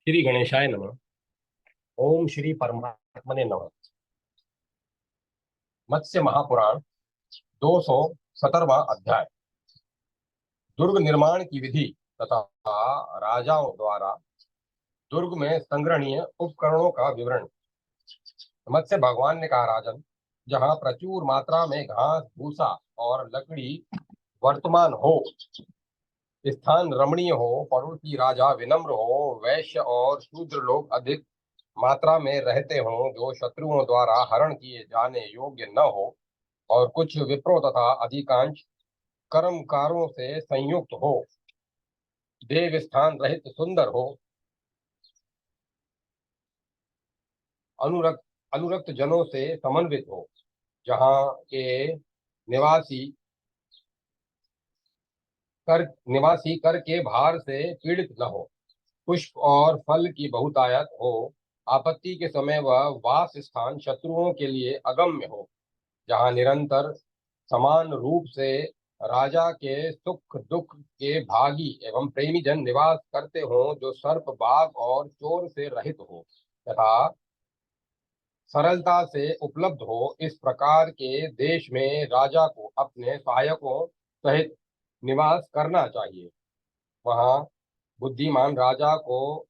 श्री गणेशाय नमः। ओम श्री परमात्मने नमः। मत्स्य महापुराण 217वां अध्याय। दुर्ग निर्माण की विधि तथा राजाओं द्वारा दुर्ग में संग्रहणीय उपकरणों का विवरण। मत्स्य भगवान ने कहा, राजन, जहाँ प्रचुर मात्रा में घास भूसा और लकड़ी वर्तमान हो, स्थान रमणीय हो, पड़ोसी राजा विनम्र हो, वैश्य और शूद्र लोग अधिक मात्रा में रहते हों, जो शत्रुओं द्वारा हरण किए जाने योग्य न हो, और कुछ विप्रो तथा अधिकांश कर्मकारों से संयुक्त हो, देव स्थान रहित सुंदर हो, अनुरक्त अनुरक्त जनों से समन्वित हो, जहाँ के निवासी कर के भार से पीड़ित न हो, पुष्प और फल की बहुतायत हो, आपत्ति के समय वह वास स्थान शत्रुओं के लिए अगम्य हो, जहाँ निरंतर समान रूप से राजा के सुख दुख के भागी एवं प्रेमी जन निवास करते हों, जो सर्प बाघ और चोर से रहित हो तथा सरलता से उपलब्ध हो। इस प्रकार के देश में राजा को अपने सहायकों सहित निवास करना चाहिए। वहाँ बुद्धिमान राजा को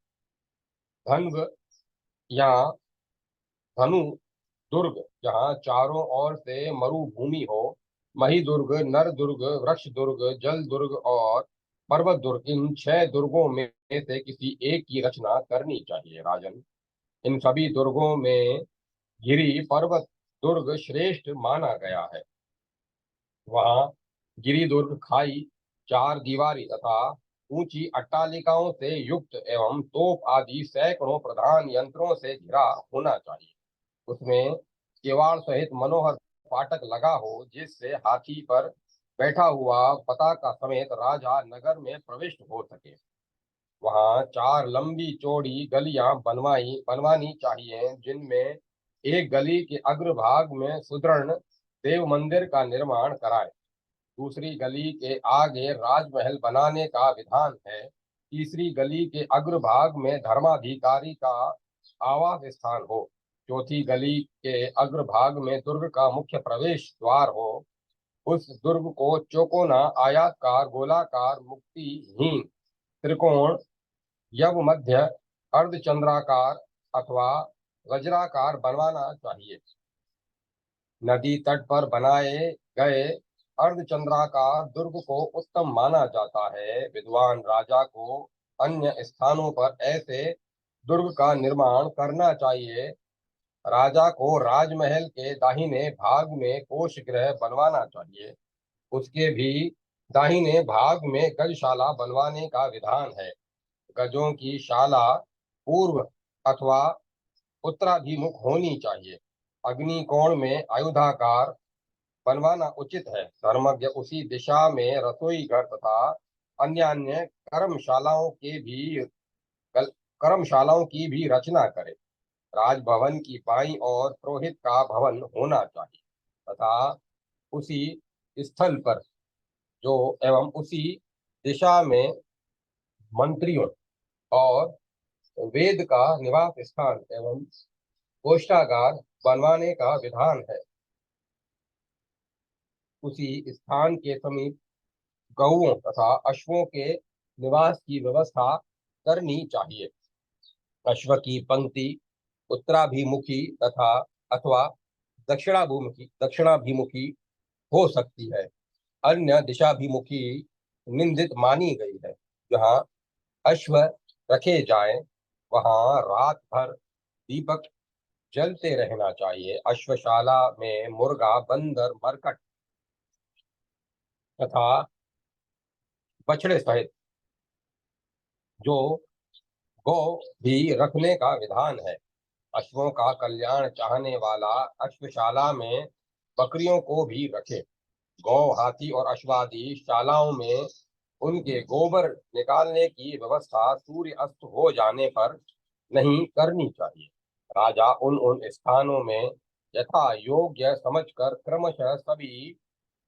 धन्व या धनु दुर्ग, जहाँ चारों ओर से मरुभूमि हो, मही दुर्ग, नर दुर्ग, वृक्ष दुर्ग, जल दुर्ग और पर्वत दुर्ग, इन 6 दुर्गों में से किसी एक की रचना करनी चाहिए। राजन, इन सभी दुर्गों में गिरी पर्वत दुर्ग श्रेष्ठ माना गया है। वहाँ गिरी दुर्ग खाई, चार दीवारी तथा ऊंची अट्टालिकाओं से युक्त एवं तोप आदि सैकड़ों प्रधान यंत्रों से घिरा होना चाहिए। उसमें किवाड़ सहित मनोहर फाटक लगा हो, जिससे हाथी पर बैठा हुआ पताका समेत राजा नगर में प्रविष्ट हो सके। वहां 4 लंबी चौड़ी गलियां बनवानी चाहिए, जिनमें एक गली के अग्रभाग में सुदृढ़ देव मंदिर का निर्माण कराए। दूसरी गली के आगे राजमहल बनाने का विधान है। तीसरी गली के अग्रभाग में धर्माधिकारी का आवास स्थान हो। चौथी गली के अग्रभाग में दुर्ग का मुख्य प्रवेश द्वार हो। उस दुर्ग को चौकोना, आयताकार, गोलाकार, मुक्तिहीन, त्रिकोण, यव मध्य, अर्धचंद्राकार अथवा वज्राकार बनवाना चाहिए। नदी तट पर बनाए गए अर्धचंद्राकार दुर्ग को उत्तम माना जाता है। विद्वान राजा को अन्य स्थानों पर ऐसे दुर्ग का निर्माण करना चाहिए। राजा को राजमहल के दाहिने भाग में कोष गृह बनवाना चाहिए। उसके भी दाहिने भाग में गजशाला बनवाने का विधान है। गजों की शाला पूर्व अथवा उत्तराभिमुख होनी चाहिए। अग्निकोण में आयुधाकार बनवाना उचित है। धर्मज्ञ उसी दिशा में रसोई घर तथा अन्य अन्य कर्मशालाओं के भी कर्मशालाओं की भी रचना करे। राजभवन की बाईं ओर पुरोहित का भवन होना चाहिए तथा उसी स्थल पर जो एवं उसी दिशा में मंत्रियों और वेद का निवास स्थान एवं कोष्ठागार बनवाने का विधान है। उसी स्थान के समीप गौओं तथा अश्वों के निवास की व्यवस्था करनी चाहिए। अश्व की पंक्ति उत्तराभिमुखी तथा अथवा दक्षिणाभिमुखी हो सकती है। अन्य दिशाभिमुखी निंदित मानी गई है। जहाँ अश्व रखे जाएं, वहां रात भर दीपक जलते रहना चाहिए। अश्वशाला में मुर्गा, बंदर, मरकट तथा बछड़े सहित जो गौ भी रखने का विधान है। अश्वों का कल्याण चाहने वाला अश्वशाला में बकरियों को भी रखे। गौ, हाथी और अश्वादि शालाओं में उनके गोबर निकालने की व्यवस्था सूर्य अस्त हो जाने पर नहीं करनी चाहिए। राजा उन उन स्थानों में यथा योग्य समझकर क्रमशः सभी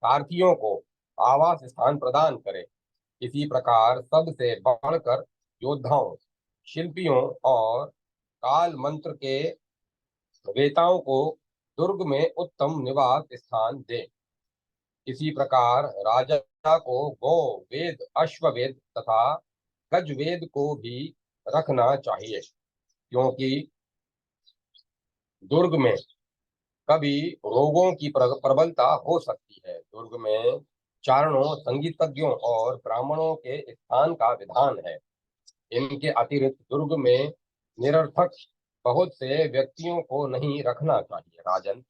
सारथियों को आवास स्थान प्रदान करे। इसी प्रकार सबसे बढ़कर योद्धाओं, शिल्पियों और काल मंत्र के वेताओं को दुर्ग में उत्तम निवास स्थान दें। इसी प्रकार राजा को गो वेद, अश्ववेद तथा गजवेद को भी रखना चाहिए, क्योंकि दुर्ग में कभी रोगों की प्रबलता हो सकती है। दुर्ग में चारणों, संगीतज्ञों और ब्राह्मणों के स्थान का विधान है। इनके अतिरिक्त दुर्ग में निरर्थक बहुत से व्यक्तियों को नहीं रखना चाहिए। राजन,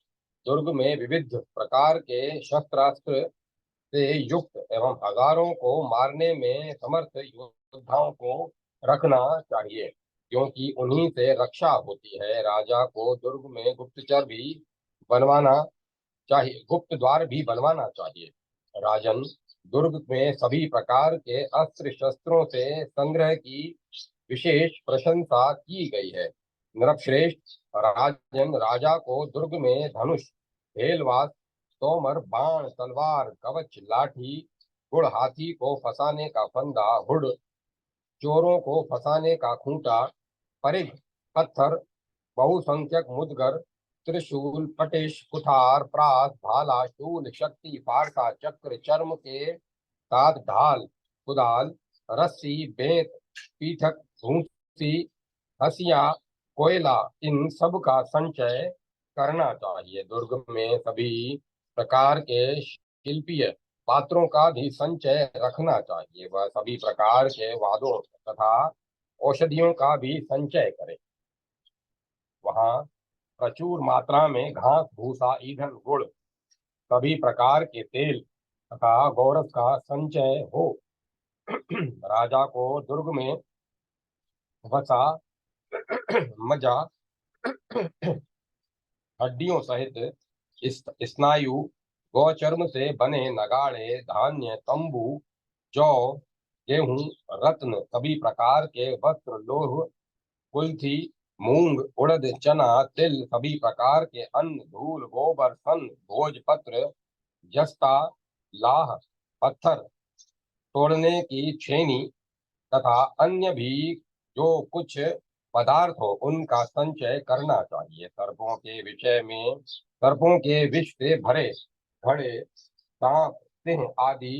दुर्ग में विविध प्रकार के शस्त्रास्त्र से युक्त एवं हजारों को मारने में समर्थ योद्धाओं को रखना चाहिए, क्योंकि उन्हीं से रक्षा होती है। राजा को दुर्ग में बनवाना गुप्त द्वार भी बनवाना चाहिए। राजन, दुर्ग में सभी प्रकार के अस्त्र शस्त्रों से संग्रह की विशेष प्रशंसा की गई है। नृपश्रेष्ठ राजन, राजा को दुर्ग में धनुष, भेलवास, तोमर, बाण, तलवार, कवच, लाठी, गुड़, हाथी को फंसाने का फंदा, हुड, चोरों को फंसाने का खूंटा, परिघ, पत्थर, बहुसंख्यक मुदगर, त्रिशूल, पटिश, कुठार, प्रास, भाला, शूल, शक्ति, फारसा, चक्र, चर्म के साथ ढाल, कुदाल, रस्सी, बेंत, पीठक, भूसी, हसिया, कोयला, इन सब का संचय करना चाहिए। दुर्ग में सभी प्रकार के शिल्पीय पात्रों का भी संचय रखना चाहिए। वह सभी प्रकार के वादों तथा औषधियों का भी संचय करे। वहाँ प्रचुर मात्रा में घास, भूसा, ईंधन, गुड़, सभी प्रकार के तेल तथा गोरस का संचय हो। राजा को दुर्ग में वसा, मज्जा, हड्डियों सहित स्नायु, गौचर्म से बने नगाड़े, धान्य, तंबू, जौ, गेहूं, रत्न, सभी प्रकार के वस्त्र, लोह, कुल्थी, मूंग, उड़द, चना, तिल, सभी प्रकार के अन्न, धूल, गोबर, सन, भोजपत्र, जस्ता, लाह, पत्थर तोड़ने की छेनी तथा अन्य भी जो कुछ पदार्थ हो, उनका संचय करना चाहिए। सर्पों के विष से भरे घड़े, सांप, सिंह आदि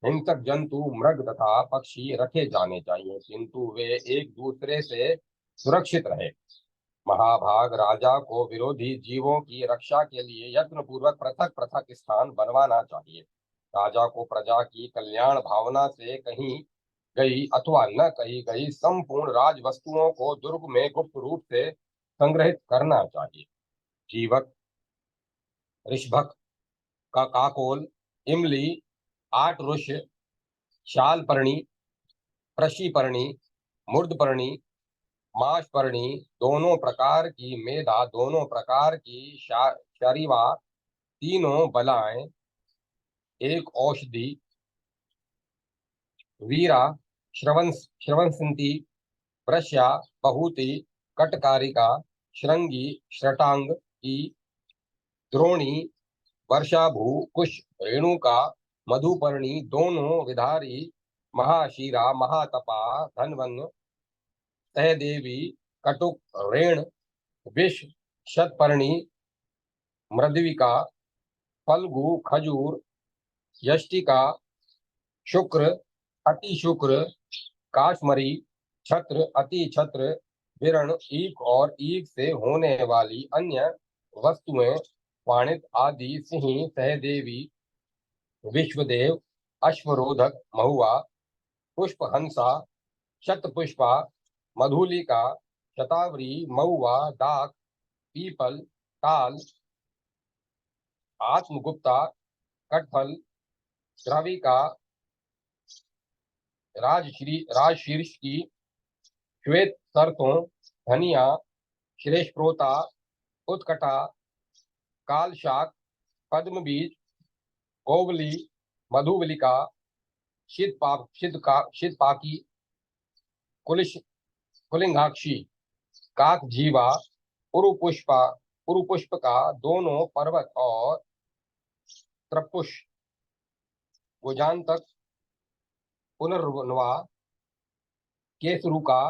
हिंसक जंतु, मृग तथा पक्षी रखे जाने चाहिए, किंतु वे एक दूसरे से सुरक्षित रहे। महाभाग, राजा को विरोधी जीवों की रक्षा के लिए यत्न पूर्वक पृथक पृथक स्थान बनवाना चाहिए। राजा को प्रजा की कल्याण भावना से कहीं गई अथवा न कही गई संपूर्ण राज वस्तुओं को दुर्ग में गुप्त रूप से संग्रहित करना चाहिए। जीवक, ऋषभक, का काकोल, इमली, आटरुष, शालपर्णी, प्रशीपर्णी, मूर्धपर्णी, माशपर्णी, दोनों प्रकार की मेधा, दोनों प्रकार की शरीवा, तीनों बलाएं, एक औषधि, वीरा, श्रवंसंती, वृष्या, बहुति, कटकारिका, श्रृंगी, श्रटांग की, द्रोणी, वर्षाभू, कुश, रेणुका, मधुपर्णी, दोनों विधारी, महाशीरा, महातपा, धनवन, सहदेवी, कटुक, रेण, विष, शतपर्णी, मृदविका, फल्गु, खजूर, यष्टिका, शुक्र, अति शुक्र, काश्मरी, छत्र, अति छत्र, विरण, ईख और ईख से होने वाली अन्य वस्तुएं, पाणित आदि, सिंह, सहदेवी, विश्वदेव, अश्वरोधक, महुआ, पुष्पहंसा, शतपुष्पा, मधुलिका, शतावरी, महुआ, डाक, पीपल, ताल, आत्मगुप्ता, कटफल, द्रविका, राजशीर्ष की, श्वेत सरसों, धनिया, श्रेष्ठप्रोता, उत्कटा, कालशाक, पद्म बीज, गोवली, मधुवलिका, शीतपाकी, कुलिश कुलिंगाक्षी, काकजीवा, उरुपुष्पा, उरुपुष्प का दोनों पर्वत और त्रपुष, गुजांतक, पुनर्नवा, केसरुका,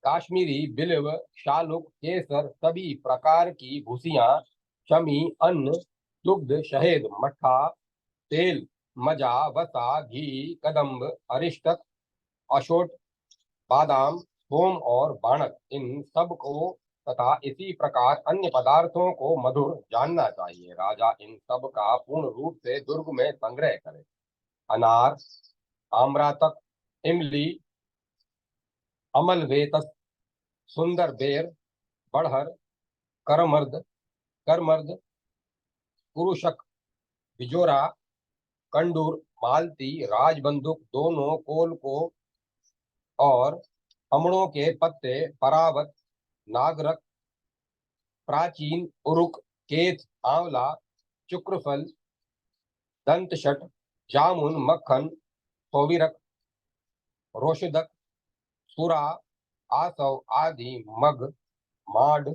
काश्मीरी बिल्व, शालुक, केसर, सभी प्रकार की भूसियां, शमी, अन्न, दुग्ध, शहद, मट्ठा, तेल, मजा, वसा, घी, कदम्ब, अरिष्टक, अशोट, बादाम, सोम और बाणक, इन सब को तथा इसी प्रकार अन्य पदार्थों को मधुर जानना चाहिए। राजा इन सब का पूर्ण रूप से दुर्ग में संग्रह करे। अनार, आम्रातक, इमली, अमलवेतस, सुंदर बेर, बड़हर, करमर्द, करमर्द, कुरुशक, बिजोरा, कंडूर, मालती, राजबंदुक, दोनों कोल को और अमड़ों के पत्ते, परावत, नागरक, प्राचीन, उरुक, केत, आंवला, चुक्रफल, दंतशट, जामुन, मक्खन, सोविरक, रोशदक, सुरा, आसव आदि, मग, माड,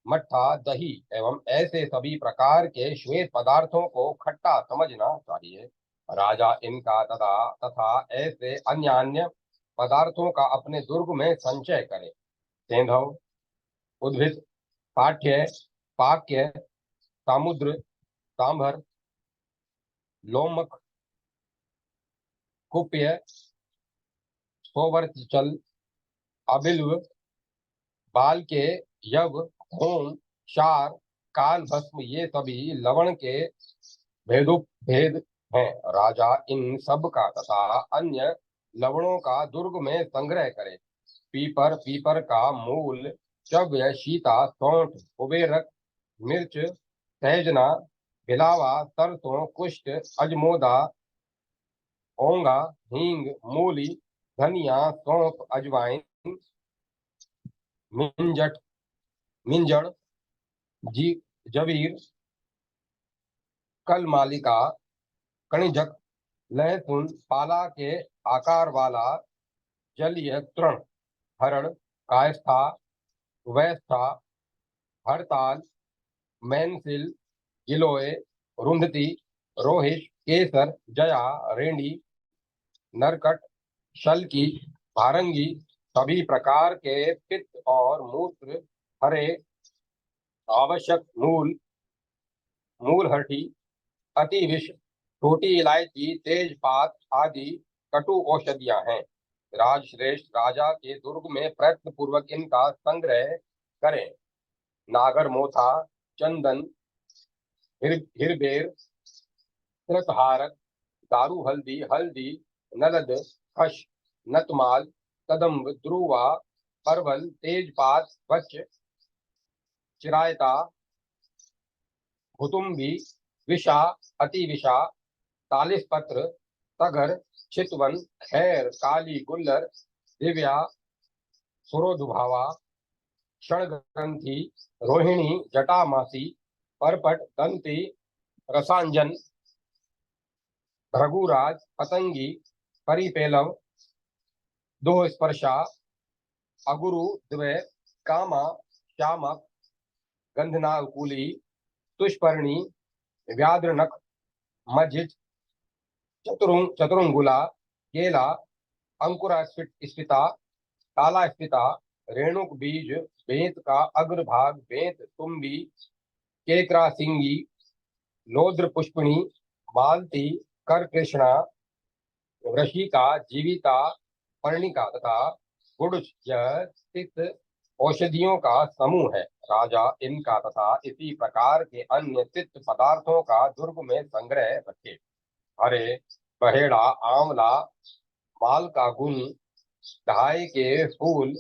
मट्ठा, दही एवं ऐसे सभी प्रकार के श्वेत पदार्थों को खट्टा समझना चाहिए। राजा इनका तथा तथा ऐसे अन्य अन्य पदार्थों का अपने दुर्ग में संचय करे। सेंधव, उद्भिद, पाठ्य, पाक्य, सामुद्र, सांभर, लोमक, कुप्य, सोवर्चल, अबिल्व, बाल के, यव, होम, क्षार, काल भस्म, ये सभी लवण के भेद हैं। राजा इन सब का तथा अन्य लवणों का दुर्ग में संग्रह करे। पीपर, पीपर का मूल, चव्य, सीता, सौंठ, कुबेरक, मिर्च, सहजना, भिलावा, सरसों, कुष्ठ, अजमोदा, ओंगा, हींग, मूली, धनिया, सौंफ, अजवाइन, मिंजट, मिंजड़, जी, जवीर, कल मालिका, कणिजक, लहसुन, पाला के आकार वाला जलीय तृण, हरण, कायस्था, वैस्था, हड़ताल, मैनसिल, गिलोय, रुंधती, रोहिश, केसर, जया, रेंडी, नरकट, शल्की, भारंगी, सभी प्रकार के पित्त और मूत्र, हरे, आवश्यक, मूल, मूलहठी, अति विष, छोटी इलायची, तेजपात आदि कटु औषधियां हैं। राजश्रेष्ठ राजा के दुर्ग में प्रयत्न पूर्वक इनका संग्रह करें। नागर मोथा, चंदन, हिरबेर, कृतहारक, दारू हल्दी, हल्दी, नलद, खश, नतमाल, कदम्ब, ध्रुवा, परवल, तेजपात, वच, चिरायता, भुतुम्बी, विषा, अति विषा, तालिस पत्र, तगर, चितवन, खैर, काली गुल्लर, दिव्या, सुरोधुभावा, क्षणग्रंथि, रोहिणी, जटामासी, परपट, दंती, रसांजन, भृगुराज, पतंगी, परिपेलव, दोह स्पर्शा, अगुरु, द्वय, कामा, श्यामक, गंधनाकुली, तुष्पर्णी, व्याद्रनख, मज्जिज, चतुरंगुला, केला, अंकुरा स्फिता, काला स्फिता, रेणुक बीज, बेंत का अग्रभाग, बेंत, तुम्बी, केकरा सिंगी, लोद्र पुष्पिणी, मालती, कर कृष्णा, वृषिका, जीविता, पर्णिका तथा गुड़ज, यह तिक्त औषधियों का समूह है। राजा इनका तथा इसी प्रकार के अन्य तिक्त पदार्थों का दुर्ग में संग्रह रखे। हरे, बहेड़ा, आंवला, माल का गुण, ढाई के फूल,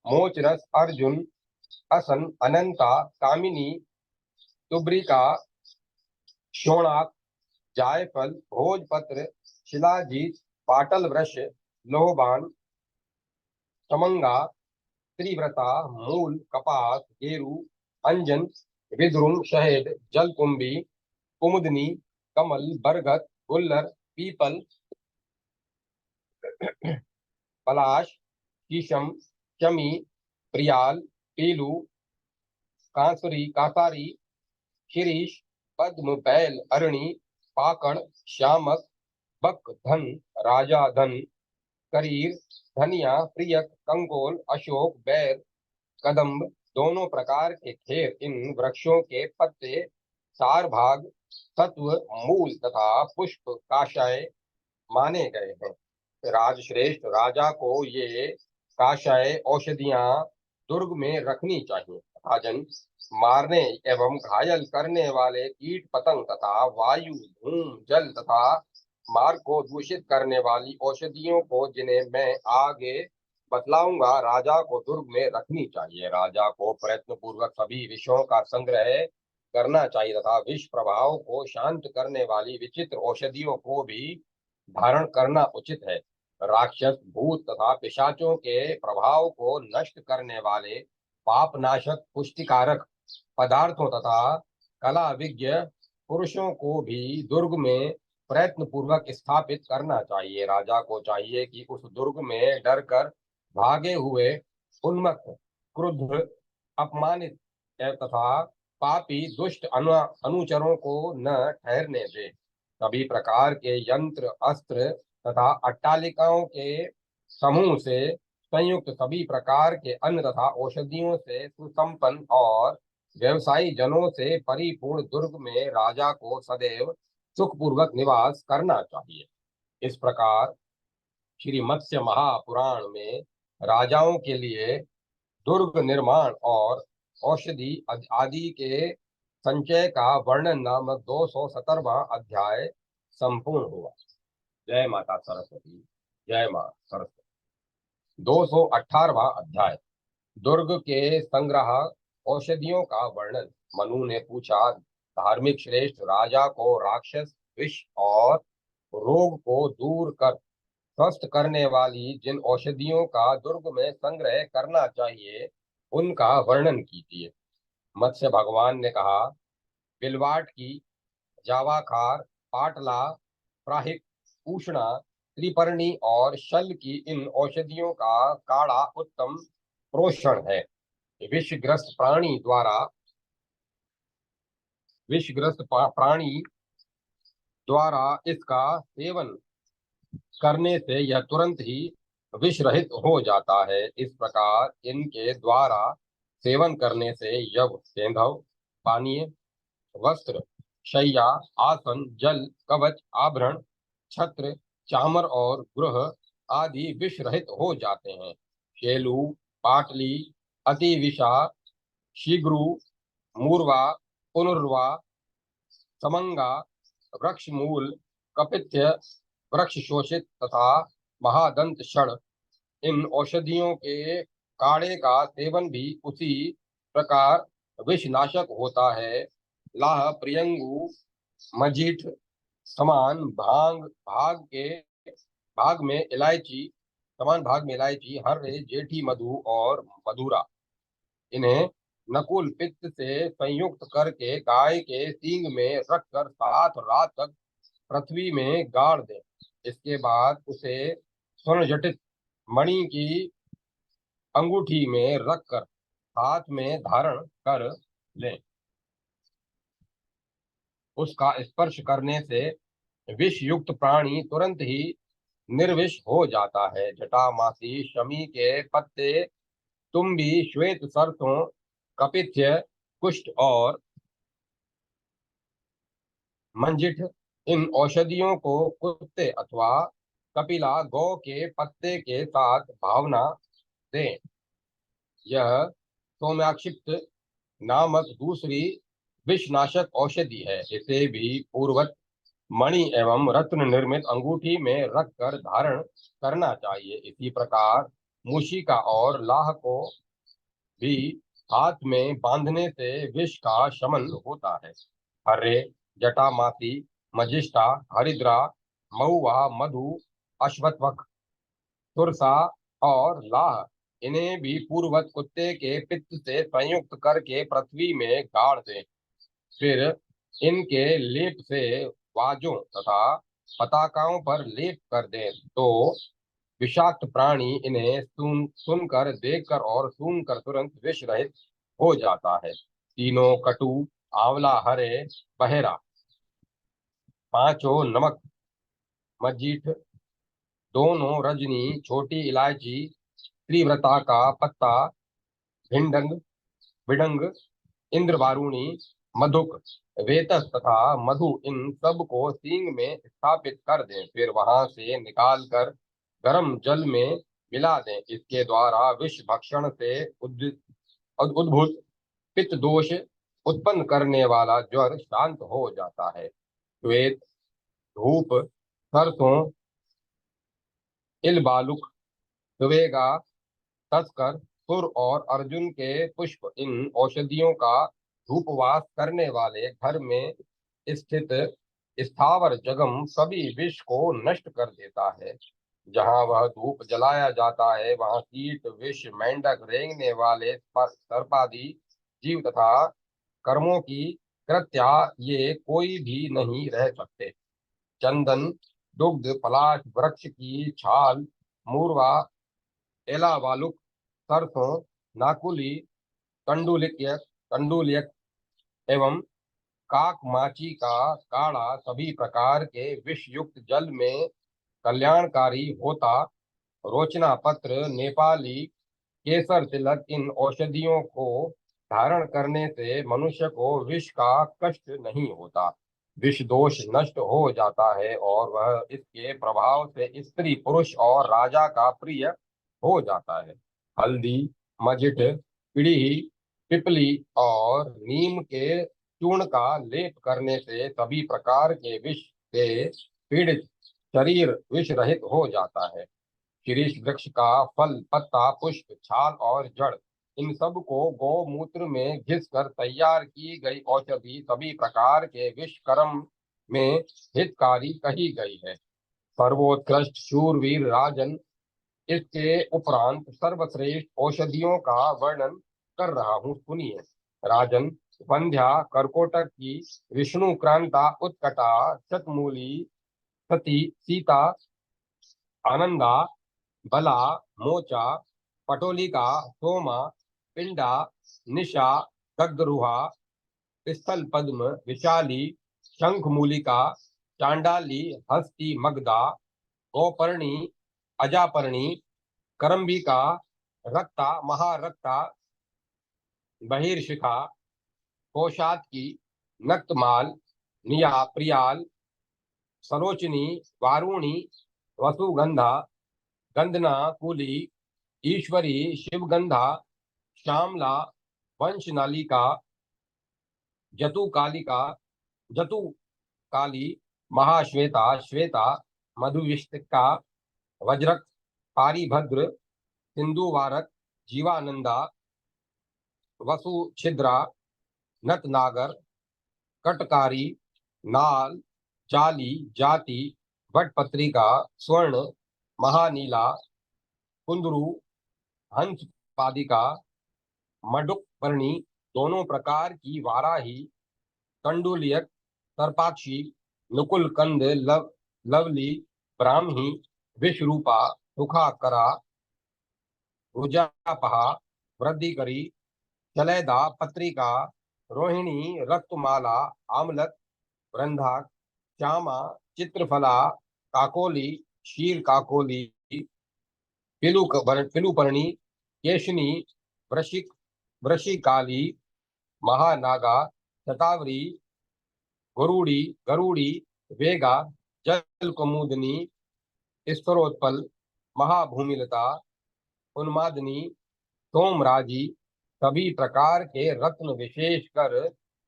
मोचरस, अर्जुन, असन, अनंता, कामिनी, तुब्रिका, शोणाक, जायफल, भोजपत्र, शिलाजीत, पाटल वृक्ष, लोहबान, समंगा, त्रिव्रता, मूल, कपास, गेरू, अंजन, विद्रुम, शहद, जलकुंभी, कुमुदनी, कमल, बरगद, गुल्लर, पीपल, पलाश, शीशम, शमी, प्रियाल, पीलू, कासारी, शिरीष, पद्म, बैल, अरणी, पाकड़, श्यामक, बक, धन, राजा धन, करीर, धनिया, प्रियक, कंकोल, अशोक, बैर, कदम्ब, दोनों प्रकार के खेर इन वृक्षों के पत्ते, सार भाग, तत्व, मूल तथा पुष्प काषाय माने गए हैं। राजश्रेष्ठ राजा को ये काषाय औषधियां दुर्ग में रखनी चाहिए। राजन, मारने एवं घायल करने वाले कीट पतंग तथा वायु, धूम, जल तथा मार्ग को दूषित करने वाली औषधियों को, जिन्हें मैं आगे बतलाऊंगा, राजा को दुर्ग में रखनी चाहिए। राजा को प्रयत्न पूर्वक सभी विषयों का संग्रह करना चाहिए तथा विष प्रभाव को शांत करने वाली विचित्र औषधियों को भी धारण करना उचित है। राक्षस, भूत तथा पिशाचों के प्रभाव को नष्ट करने वाले पापनाशक पुष्टिकारक पदार्थों तथा कला विज्ञ पुरुषों को भी दुर्ग में प्रयत्न पूर्वक स्थापित करना चाहिए। राजा को चाहिए कि उस दुर्ग में डरकर भागे हुए उन्मत्त, क्रुद्ध, अपमानित तथा पापी दुष्ट अनुचरों को न ठहरने दे। सभी प्रकार के यंत्र, अस्त्र तथा अट्टालिकाओं के समूह से संयुक्त सभी प्रकार के अन्न तथा औषधियों से सुसंपन्न और व्यवसायी जनों से परिपूर्ण दुर्ग में राजा को सदैव सुखपूर्वक निवास करना चाहिए। इस प्रकार श्री मत्स्य महापुराण में राजाओं के लिए दुर्ग निर्माण और औषधि आदि के संचय का वर्णन नामक 217वां अध्याय संपूर्ण हुआ। जय माता सरस्वती। जय मां सरस्वती। 218वां अध्याय दुर्ग के संग्रह औषधियों का वर्णन। मनु ने पूछा, धार्मिक श्रेष्ठ राजा को राक्षस, विष और रोग को दूर कर स्वस्थ करने वाली जिन औषधियों का दुर्ग में संग्रह करना चाहिए, उनका वर्णन कीजिए। मत्स्य भगवान ने कहा, बिलवाट की, जावाखार, पाटला, प्राहिक, पूषणा, त्रिपर्णी और शल की इन औषधियों का काढ़ा उत्तम पोषण है। विषग्रस्त प्राणी द्वारा इसका सेवन करने से यह तुरंत ही विष रहित हो जाता है। इस प्रकार इनके द्वारा सेवन करने से यव, सेंधव, पानीय, वस्त्र, शैया, आसन, जल, कवच, आभरण, छत्र, चामर और गृह आदि विष रहित हो जाते हैं। शेलु, पाटली, अतिविषा, शीघ्रु, मूर्वा, पुनर्वा, समंगा, वृक्ष मूल, कपित्य, वृक्ष शोषित तथा महादंत क्षण, इन औषधियों के काढ़े का सेवन भी उसी प्रकार विषनाशक होता है। लाह, प्रियंगु, मजीठ समान भाग में इलायची, हर्रे, जेठी मधु और मधुरा, इन्हें नकुल पित्त से संयुक्त करके गाय के सींग में रखकर 7 रात तक पृथ्वी में गाड़ दें। इसके बाद उसे स्वर्ण जटित मणि की अंगूठी में रखकर हाथ में धारण कर लें। उसका स्पर्श करने से विष युक्त प्राणी तुरंत ही निर्विष हो जाता है। जटामासी, शमी के पत्ते, तुम्बी, श्वेत सरसों, कपित्य, कुष्ठ और मंजिठ, इन औषधियों को कुत्ते अथवा कपिला गौ के पत्ते के साथ भावना दें। यह सोम्याक्षिप्त नामक दूसरी विषनाशक औषधि है। इसे भी पूर्वत मणि एवं रत्न निर्मित अंगूठी में रखकर धारण करना चाहिए। इसी प्रकार मूषिका और लाह को भी हाथ में बांधने से विष का शमन होता है। हर्रे, जटामासी, मजिष्ठा, हरिद्रा, महुआ, मधु, अश्वत्थक, तुरसा और लाह, इन्हें भी पूर्वत कुत्ते के पित्त से संयुक्त करके पृथ्वी में गाड़ दें। फिर इनके लेप से वाजों तथा पताकाओं पर लेप कर दें तो विषाक्त प्राणी इन्हें सुनकर, देखकर और सूंघकर तुरंत विष रहित हो जाता है। तीनों कटु, आंवला, हरे, बहेरा, पांचों नमक, मजीठ, दोनों रजनी, छोटी इलायची, त्रिव्रता का पत्ता, भिंडंग, बिडंग, इंद्रवारुणी, मधुक, वेतस तथा मधु, इन सब को सींग में स्थापित कर दें। फिर वहां से निकाल कर गर्म जल में मिला दें। इसके द्वारा विष भक्षण से उद्भूत पित्त दोष उत्पन्न करने वाला ज्वर शांत हो जाता है। श्वेत, धूप, सरसों, इलबालुक, सुवेगा, तस्कर, सुर और अर्जुन के पुष्प, इन औषधियों का धूपवास करने वाले घर में स्थित स्थावर जगम सभी विष को नष्ट कर देता है। जहाँ वह धूप जलाया जाता है वहाँ कीट, विष, मेंढक, रेंगने वाले सर्पादि जीव तथा कर्मों की कृत्या ये कोई भी नहीं रह सकते। चंदन, दुग्ध, पलाश वृक्ष की छाल, मूर्वा, एलावालुक, सरसों, नाकुली, कंडूलियक एवं काक माची का काढ़ा सभी प्रकार के विष युक्त जल में कल्याणकारी होता। रोचना पत्र, नेपाली, केसर तिलक, इन औषधियों को धारण करने से मनुष्य को विष का कष्ट नहीं होता। विष दोष नष्ट हो जाता है और वह इसके प्रभाव से स्त्री, पुरुष और राजा का प्रिय हो जाता है। हल्दी, मजिठ, पिड़ी, पिपली और नीम के चूर्ण का लेप करने से सभी प्रकार के विष से पीड़ित शरीर विष रहित हो जाता है। शीरीष वृक्ष का फल, पत्ता, पुष्प, छाल और जड़, इन सब को गौमूत्र में घिस कर तैयार की गई औषधि सभी प्रकार के विषकर्म में हितकारी कही गई है। सर्वोत्कृष्ट शूरवीर राजन, इसके उपरांत सर्वश्रेष्ठ औषधियों का वर्णन कर रहा हूँ, सुनिए। राजन, संध्या, कर्कोटक की, विष्णु क्रांता, उत्कटा, शतमूली, सती, सीता, आनंदा, बला, मोचा, पटोलिका, सोमा, पिंडा, निशा, दग्धरुहा, स्थल पद्म, विशाली, शंखमूलिका, चांडाली, हस्ती, मगधा, गौपर्णी, अजापर्णी, करम्बिका, रक्ता, महारक्ता, बहिर्शिखा, कोशातकी, नक्तमाल, निया, प्रियाल, सरोचनी, वारुणी, वसुगंधा, गंधना, कुली, ईश्वरी, शिवगंधा, श्यामला, वंशनालिका, जतुकालिका, जतुकाली, महाश्वेता, श्वेता, मधुविष्टिका, वज्रक, पारिभद्र, सिंधुवारक, जीवानंदा, वसुछिद्रा, नतनागर, कटकारी, नाल, चाली, जाति, वटपत्रिका, स्वर्ण, महानीला, कुंदरू, हंस पादिका, मडुक पर्णी, दोनों प्रकार की वाराही, कंडुलियक, सर्पाक्षी, नुकुल कंद, लवली, ब्राह्मी, विषरूपा, सुखाकरा, रुजापहा, वृद्धिकरी, चलैदा, पत्रिका, रोहिणी, रक्तमाला, आमलक, वृंधाक, श्यामा, चित्रफला, काकोली, शील काकोली, पिलुपर्णी, केशनी, वृशिक, वृषिकाली, महानागा, शतावरी, गरुड़ी, गरुड़ी, वेगा, जल कुमुदनी, स्तरोत्पल, महाभूमिलता, उन्मादनी, सोमराजी, सभी प्रकार के रत्न, विशेषकर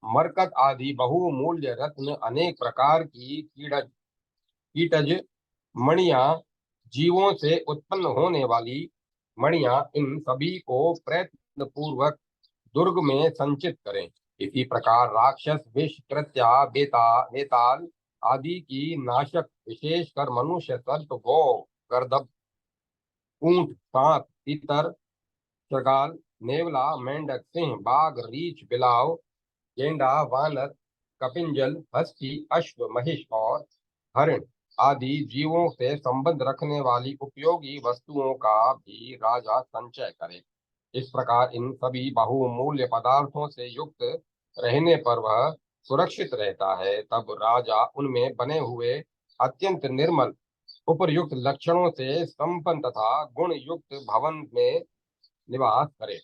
मरकत आदि बहुमूल्य रत्न, अनेक प्रकार की कीटज मणियां, जीवों से उत्पन्न होने वाली मणियां, इन सभी को प्रयत्न पूर्वक दुर्ग में संचित करें। इसी प्रकार राक्षस, विष, कृत्या, बेताल आदि की नाशक, विशेषकर मनुष्य, सर्प, गौ, गर्दभ, ऊंट, सांप, तीतर, शगाल, नेवला, मेंढक, सिंह, बाघ, रीछ, बिलाव, गेंडा, वानर, कपिंजल, हस्ती, अश्व, महिष और हरिण आदि जीवों से संबंध रखने वाली उपयोगी वस्तुओं का भी राजा संचय करे। इस प्रकार इन सभी बहुमूल्य पदार्थों से युक्त रहने पर वह सुरक्षित रहता है। तब राजा उनमें बने हुए अत्यंत निर्मल उपयुक्त लक्षणों से संपन्न तथा गुण युक्त भवन में निवास करे।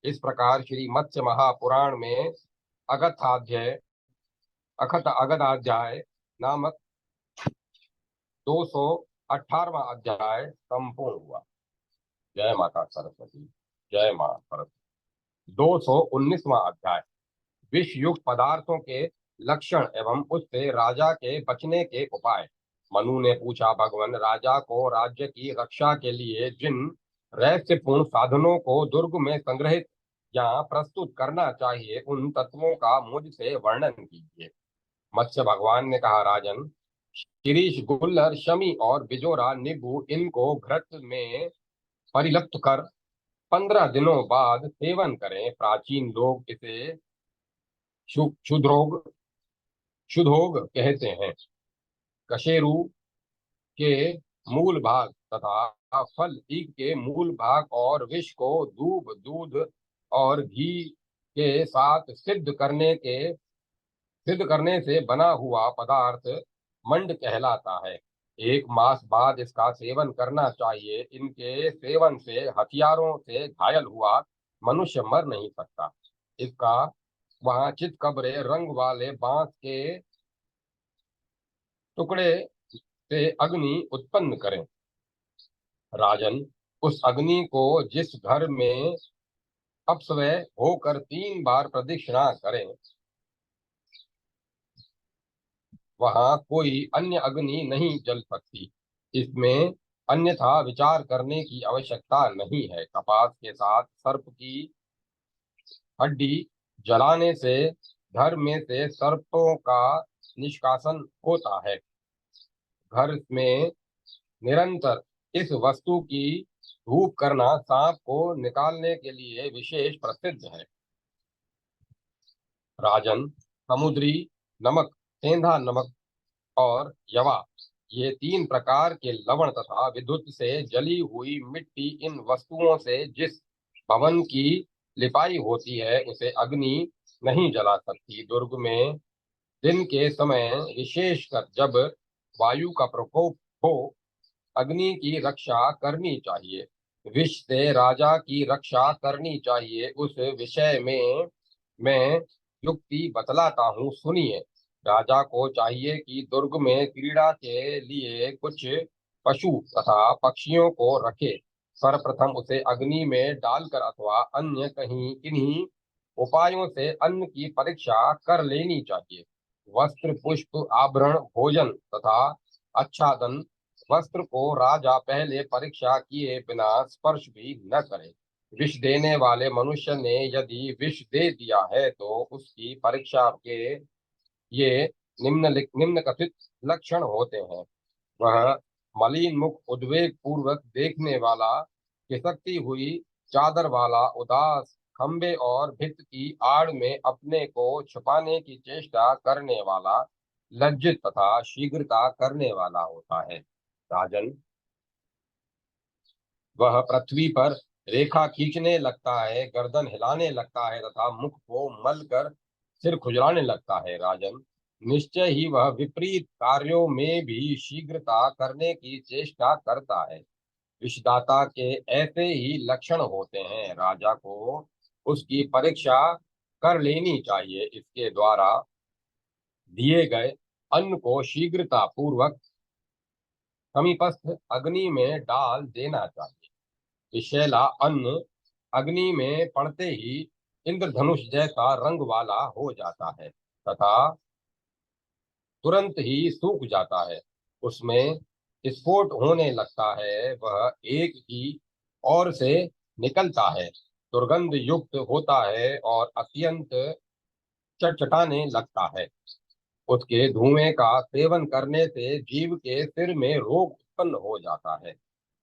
इस प्रकार श्री मत्स्य महापुराण में अगत्याध्याय अगदाध्याय नामक 218वां अध्याय संपूर्ण हुआ। जय माता सरस्वती। जय मां सरस्वती। 219वां अध्याय विष युक्त पदार्थों के लक्षण एवं उससे राजा के बचने के उपाय। मनु ने पूछा, भगवान, राजा को राज्य की रक्षा के लिए जिन रहस्यपूर्ण साधनों को दुर्ग में संग्रहित या प्रस्तुत करना चाहिए, उन तत्वों का मुझसे वर्णन कीजिए। मत्स्य भगवान ने कहा, राजन, शिरीष, गुल्लर, शमी और बिजोरा, नींबू, इनको घृत में परिलप्त कर 15 दिनों बाद सेवन करें। प्राचीन लोग इसे क्षुद्रोग क्षुधोग कहते हैं। कशेरु के मूल भाग तथा फल ईख के मूल भाग और विष को दूध और घी के साथ सिद्ध करने से बना हुआ पदार्थ मंड कहलाता है। 1 मास बाद इसका सेवन करना चाहिए। इनके सेवन से हथियारों से घायल हुआ मनुष्य मर नहीं सकता। इसका वहां चितकबरे रंग वाले बांस के टुकड़े से अग्नि उत्पन्न करें। राजन, उस अग्नि को जिस घर में अपव्यय होकर 3 बार प्रदक्षिणा करें, वहां कोई अन्य अग्नि नहीं जल सकती। इसमें अन्यथा विचार करने की आवश्यकता नहीं है। कपास के साथ सर्प की हड्डी जलाने से घर में से सर्पों का निष्कासन होता है। घर में निरंतर इस वस्तु की धूप करना सांप को निकालने के लिए विशेष प्रसिद्ध है। राजन, समुद्री नमक, सेंधा नमक और यवा, ये 3 प्रकार के लवण तथा विद्युत से जली हुई मिट्टी इन वस्तुओं से जिस भवन की लिपाई होती है, उसे अग्नि नहीं जला सकती। दुर्ग में दिन के समय, विशेषकर जब वायु का प्रकोप हो, अग्नि की रक्षा करनी चाहिए। विष से राजा की रक्षा करनी चाहिए। उस विषय में मैं युक्ति बतलाता हूँ, सुनिए। राजा को चाहिए कि दुर्ग में क्रीड़ा के लिए कुछ पशु तथा पक्षियों को रखे। सर्वप्रथम उसे अग्नि में डालकर अथवा अन्य कहीं किन्हीं उपायों से अन्न की परीक्षा कर लेनी चाहिए। वस्त्र, पुष्प, आभरण, भोजन तथा आच्छादन वस्त्र को राजा पहले परीक्षा किए बिना स्पर्श भी न करे। विष देने वाले मनुष्य ने यदि विष दे दिया है तो उसकी परीक्षा के ये निम्न कथित लक्षण होते हैं। वह मलिन मुख, उद्वेग पूर्वक देखने वाला, खिसकती हुई चादर वाला, उदास, खंबे और भित्त की आड़ में अपने को छुपाने की चेष्टा करने वाला, लज्जित तथा शीघ्रता करने वाला होता है। राजन, वह पृथ्वी पर रेखा खींचने लगता है, गर्दन हिलाने लगता है तथा मुख को मल कर सिर खुजलाने लगता है। राजन, निश्चय ही वह विपरीत कार्यों में भी शीघ्रता करने की चेष्टा करता है। विषदाता के ऐसे ही लक्षण होते हैं। राजा को उसकी परीक्षा कर लेनी चाहिए। इसके द्वारा दिए गए अन्न को शीघ्रता पूर्वक समीपस्थ अग्नि में डाल देना चाहिए। विषैला अन्न अग्नि में पड़ते ही इंद्रधनुष जैसा रंग वाला हो जाता है तथा तुरंत ही सूख जाता है। उसमें विस्फोट होने लगता है। वह एक ही ओर से निकलता है, दुर्गंध युक्त होता है और अत्यंत चटचटाने लगता है। उसके धुएं का सेवन करने से जीव के सिर में रोग उत्पन्न हो जाता है।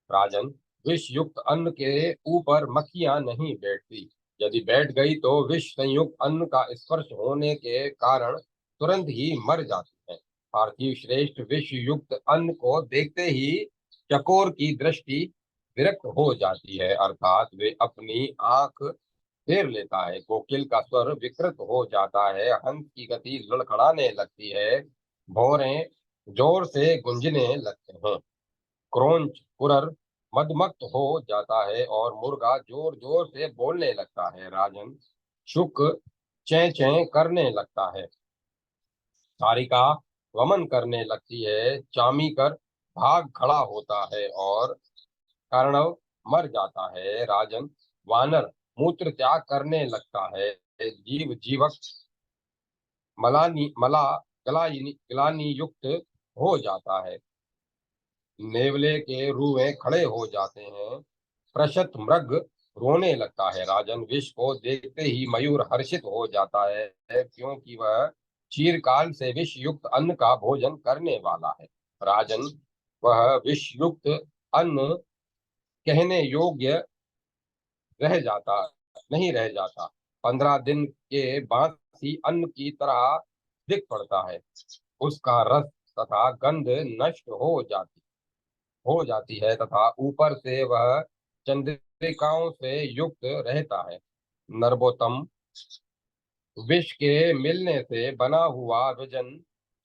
राजन, विष युक्त अन्न के ऊपर मक्खियां नहीं बैठती। यदि बैठ गई तो विष संयुक्त अन्न का स्पर्श होने के कारण तुरंत ही मर जाती है। पार्थिव श्रेष्ठ, विष युक्त अन्न को देखते ही चकोर की दृष्टि विरक्त हो जाती है, अर्थात वे अपनी आंख फेर लेता है। कोकिल का स्वर विकृत हो जाता है, हंस की गति लड़खड़ाने लगती है, भौरें जोर से गूंजने लगते हैं। क्रोंच कुरर मदमस्त हो जाता है और मुर्गा जोर जोर से बोलने लगता है। राजन, शुक चें चें करने लगता है। सारिका वमन करने लगती है। चामीकर भाग खड़ा होता है और कर्णव मर जाता है। राजन, वानर मूत्र त्याग करने लगता है। जीव जीवक ग्लानि युक्त हो जाता है। नेवले के रुएं खड़े हो जाते हैं। प्रशत मृग रोने लगता है। राजन, विष को देखते ही मयूर हर्षित हो जाता है, क्योंकि वह चीरकाल से विष युक्त अन्न का भोजन करने वाला है। राजन, वह विष युक्त अन्न कहने योग्य रह जाता नहीं रह जाता। 15 दिन के बासी अन्न की तरह दिख पड़ता है। उसका रस तथा गंध नष्ट हो जाती है तथा ऊपर से वह चंद्रिकाओं से युक्त रहता है। नर्बोत्तम, विष के मिलने से बना हुआ व्यंजन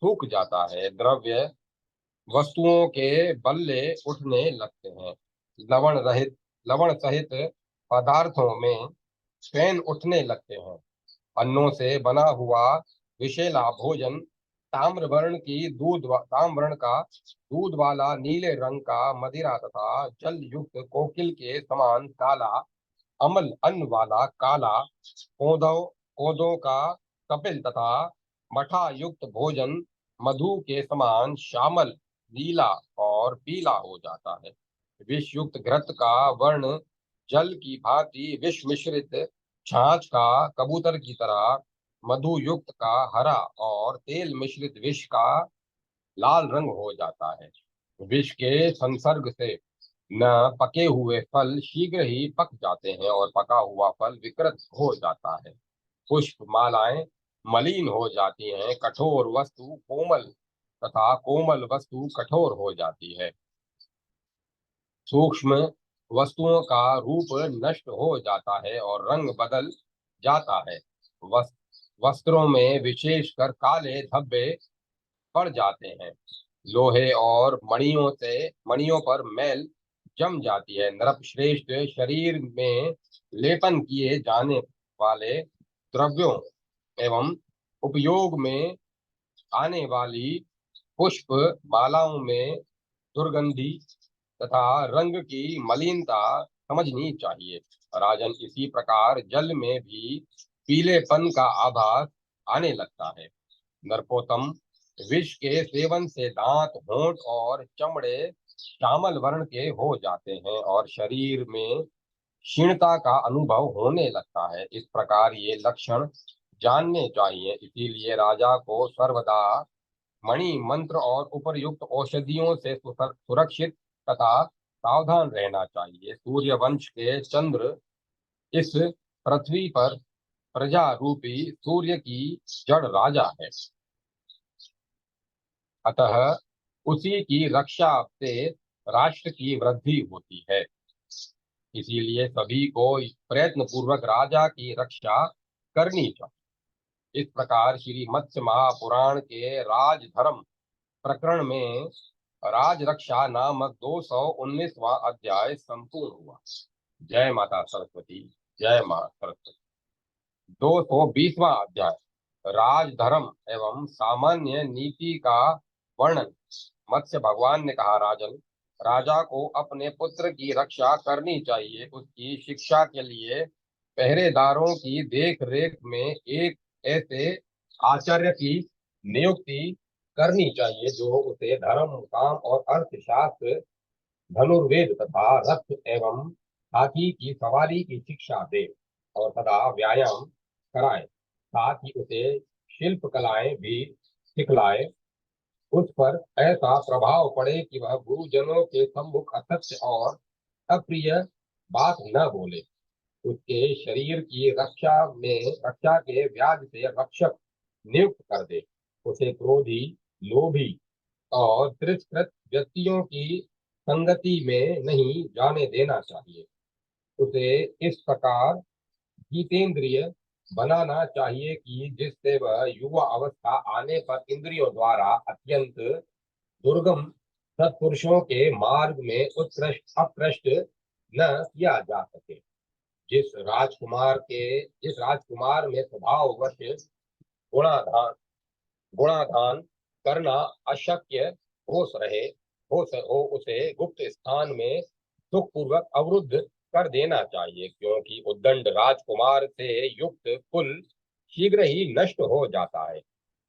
सूख जाता है। द्रव्य वस्तुओं के बल्ले उठने लगते हैं। लवण सहित पदार्थों में फैन उठने लगते हैं। अन्नों से बना हुआ विषैला भोजन ताम्र वर्ण का दूध वाला नीले रंग का मदिरा तथा जल युक्त कोकिल के समान काला अमल अन्न वाला काला पौधों का कपिल तथा मठा युक्त भोजन मधु के समान श्यामल नीला और पीला हो जाता है। विष युक्त घृत का वर्ण जल की भांति विष मिश्रित छाछ का कबूतर की तरह, मधु युक्त का हरा और तेल मिश्रित विष का लाल रंग हो जाता है। विष के संसर्ग से न पके हुए फल शीघ्र ही पक जाते हैं और पका हुआ फल विकृत हो जाता है। पुष्प मालाएं मलिन हो जाती हैं। कठोर वस्तु कोमल तथा कोमल वस्तु कठोर हो जाती है। सूक्ष्म वस्तुओं का रूप नष्ट हो जाता है और रंग बदल जाता है। वस्त्रों में विशेषकर काले धब्बे पड़ जाते हैं। लोहे और मणियों पर मैल जम जाती है। नरपश्रेष्ठ शरीर में लेपन किए जाने वाले द्रव्यों एवं उपयोग में आने वाली पुष्प मालाओं में दुर्गंधी तथा रंग की मलिनता समझनी चाहिए। राजन, इसी प्रकार जल में भी पीलेपन का आभास आने लगता है। नरपोतम, विष के सेवन से दांत होंठ और चमड़े श्यामल वर्ण के हो जाते हैं और शरीर में क्षीणता का अनुभव होने लगता है। इस प्रकार ये लक्षण जानने चाहिए। इसीलिए राजा को सर्वदा मणि मंत्र और उपरयुक्त औषधियों से सुरक्षित तथा सावधान रहना चाहिए। सूर्य वंश के चंद्र इस पृथ्वी पर प्रजा रूपी सूर्य की जड़ राजा है। अतः उसी की रक्षा से राष्ट्र की वृद्धि होती है। इसीलिए सभी को प्रयत्न पूर्वक राजा की रक्षा करनी चाहिए। इस प्रकार श्री मत्स्य महापुराण के राजधर्म प्रकरण में राजरक्षा नामक 219वां अध्याय संपूर्ण हुआ। जय माता सरस्वती। जय मां सरस्वती। 220वां अध्याय राजधर्म एवं सामान्य नीति का वर्णन। मत्स्य भगवान ने कहा, राजन, राजा को अपने पुत्र की रक्षा करनी चाहिए। उसकी शिक्षा के लिए पहरेदारों की देख रेख में एक ऐसे आचार्य की नियुक्ति करनी चाहिए जो उसे धर्म काम और अर्थशास्त्र धनुर्वेद तथा रथ एवं हाथी की सवारी की शिक्षा दे और सदा व्यायाम कराए। साथ ही उसे शिल्प कलाएं भी सिखलाए। उस पर ऐसा प्रभाव पड़े कि वह गुरुजनों के सम्मुख असत्य और अप्रिय बात न बोले। उसके शरीर की रक्षा के व्याज से रक्षक नियुक्त कर दे। उसे क्रोधी, लोभी और तिरस्कृत व्यक्तियों की संगति में नहीं जाने देना चाहिए। उसे इस प्रकार जितेंद्रिय बनाना चाहिए कि जिससे वह युवा अवस्था आने पर इंद्रियों द्वारा अत्यंत दुर्गम सत्पुरुषों के मार्ग में उत्कृष्ट अपकृष्ट न किया जा सके। जिस राजकुमार में स्वभाववश गुणाधान गुणाधान करना अशक्य हो रहे हो उसे गुप्त स्थान में सुखपूर्वक अवरुद्ध कर देना चाहिए, क्योंकि उद्दंड राजकुमार से युक्त कुल शीघ्र ही नष्ट हो जाता है।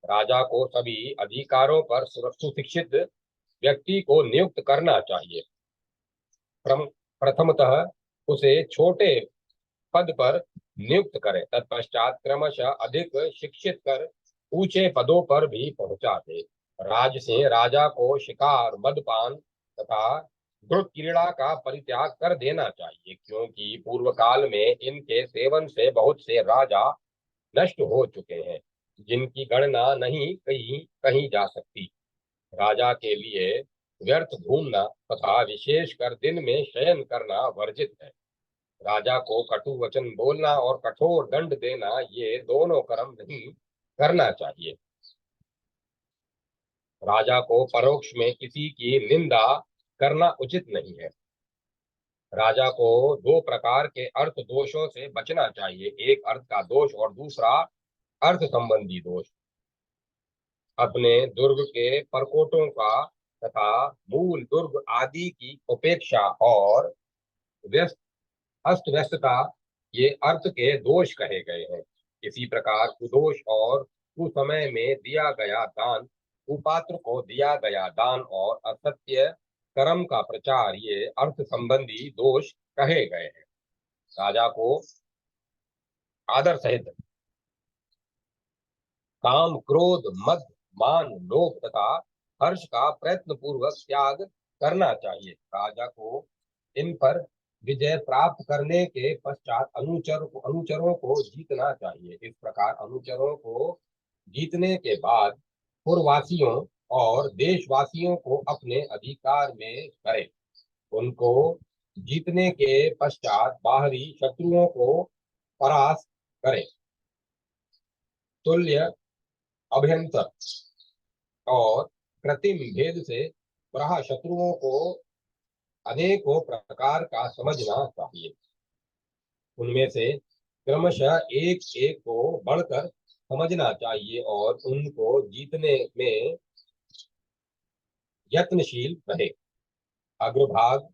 राजा को सभी अधिकारों पर सुशिक्षित व्यक्ति को नियुक्त करना चाहिए। प्रथमतः उसे छोटे पद पर नियुक्त करे, तत्पश्चात क्रमशः अधिक शिक्षित कर ऊंचे पदों पर भी पहुंचा दे। राज से राजा को शिकार, मदपान तथा द्रुत क्रीड़ा का परित्याग कर देना चाहिए, क्योंकि पूर्व काल में इनके सेवन से बहुत से राजा नष्ट हो चुके हैं, जिनकी गणना नहीं कहीं कहीं जा सकती। राजा के लिए व्यर्थ घूमना तथा विशेषकर दिन में शयन करना वर्जित है। राजा को कटु वचन बोलना और कठोर दंड देना, ये दोनों कर्म नहीं करना चाहिए। राजा को परोक्ष में किसी की निंदा करना उचित नहीं है। राजा को दो प्रकार के अर्थ दोषों से बचना चाहिए, एक अर्थ का दोष और दूसरा अर्थ संबंधी दोष। अपने दुर्ग के परकोटों का तथा मूल दुर्ग आदि की उपेक्षा और व्यस्त अस्त व्यस्तता, ये अर्थ के दोष कहे गए हैं। इसी प्रकार कुदोष और कुसमय में दिया गया दान, कुपात्र को दिया गया दान और असत्य कर्म का प्रचार, ये अर्थ संबंधी दोष कहे गए हैं। राजा को आदर सहित काम, क्रोध, मद, मान, लोभ तथा हर्ष का प्रयत्न पूर्वक त्याग करना चाहिए। राजा को इन पर विजय प्राप्त करने के पश्चात अनुचरों को जीतना चाहिए। इस प्रकार अनुचरों को जीतने के बाद पूर्ववासियों और देशवासियों को अपने अधिकार में करे। उनको जीतने के पश्चात बाहरी शत्रुओं को परास्त करे। तुल्य, अभ्यंतर और कृत्रिम भेद से प्रहा शत्रुओं को अनेकों प्रकार का समझना चाहिए। उनमें से क्रमशः एक एक को बढ़कर समझना चाहिए और उनको जीतने में यत्नशील रहे। अग्रभाग,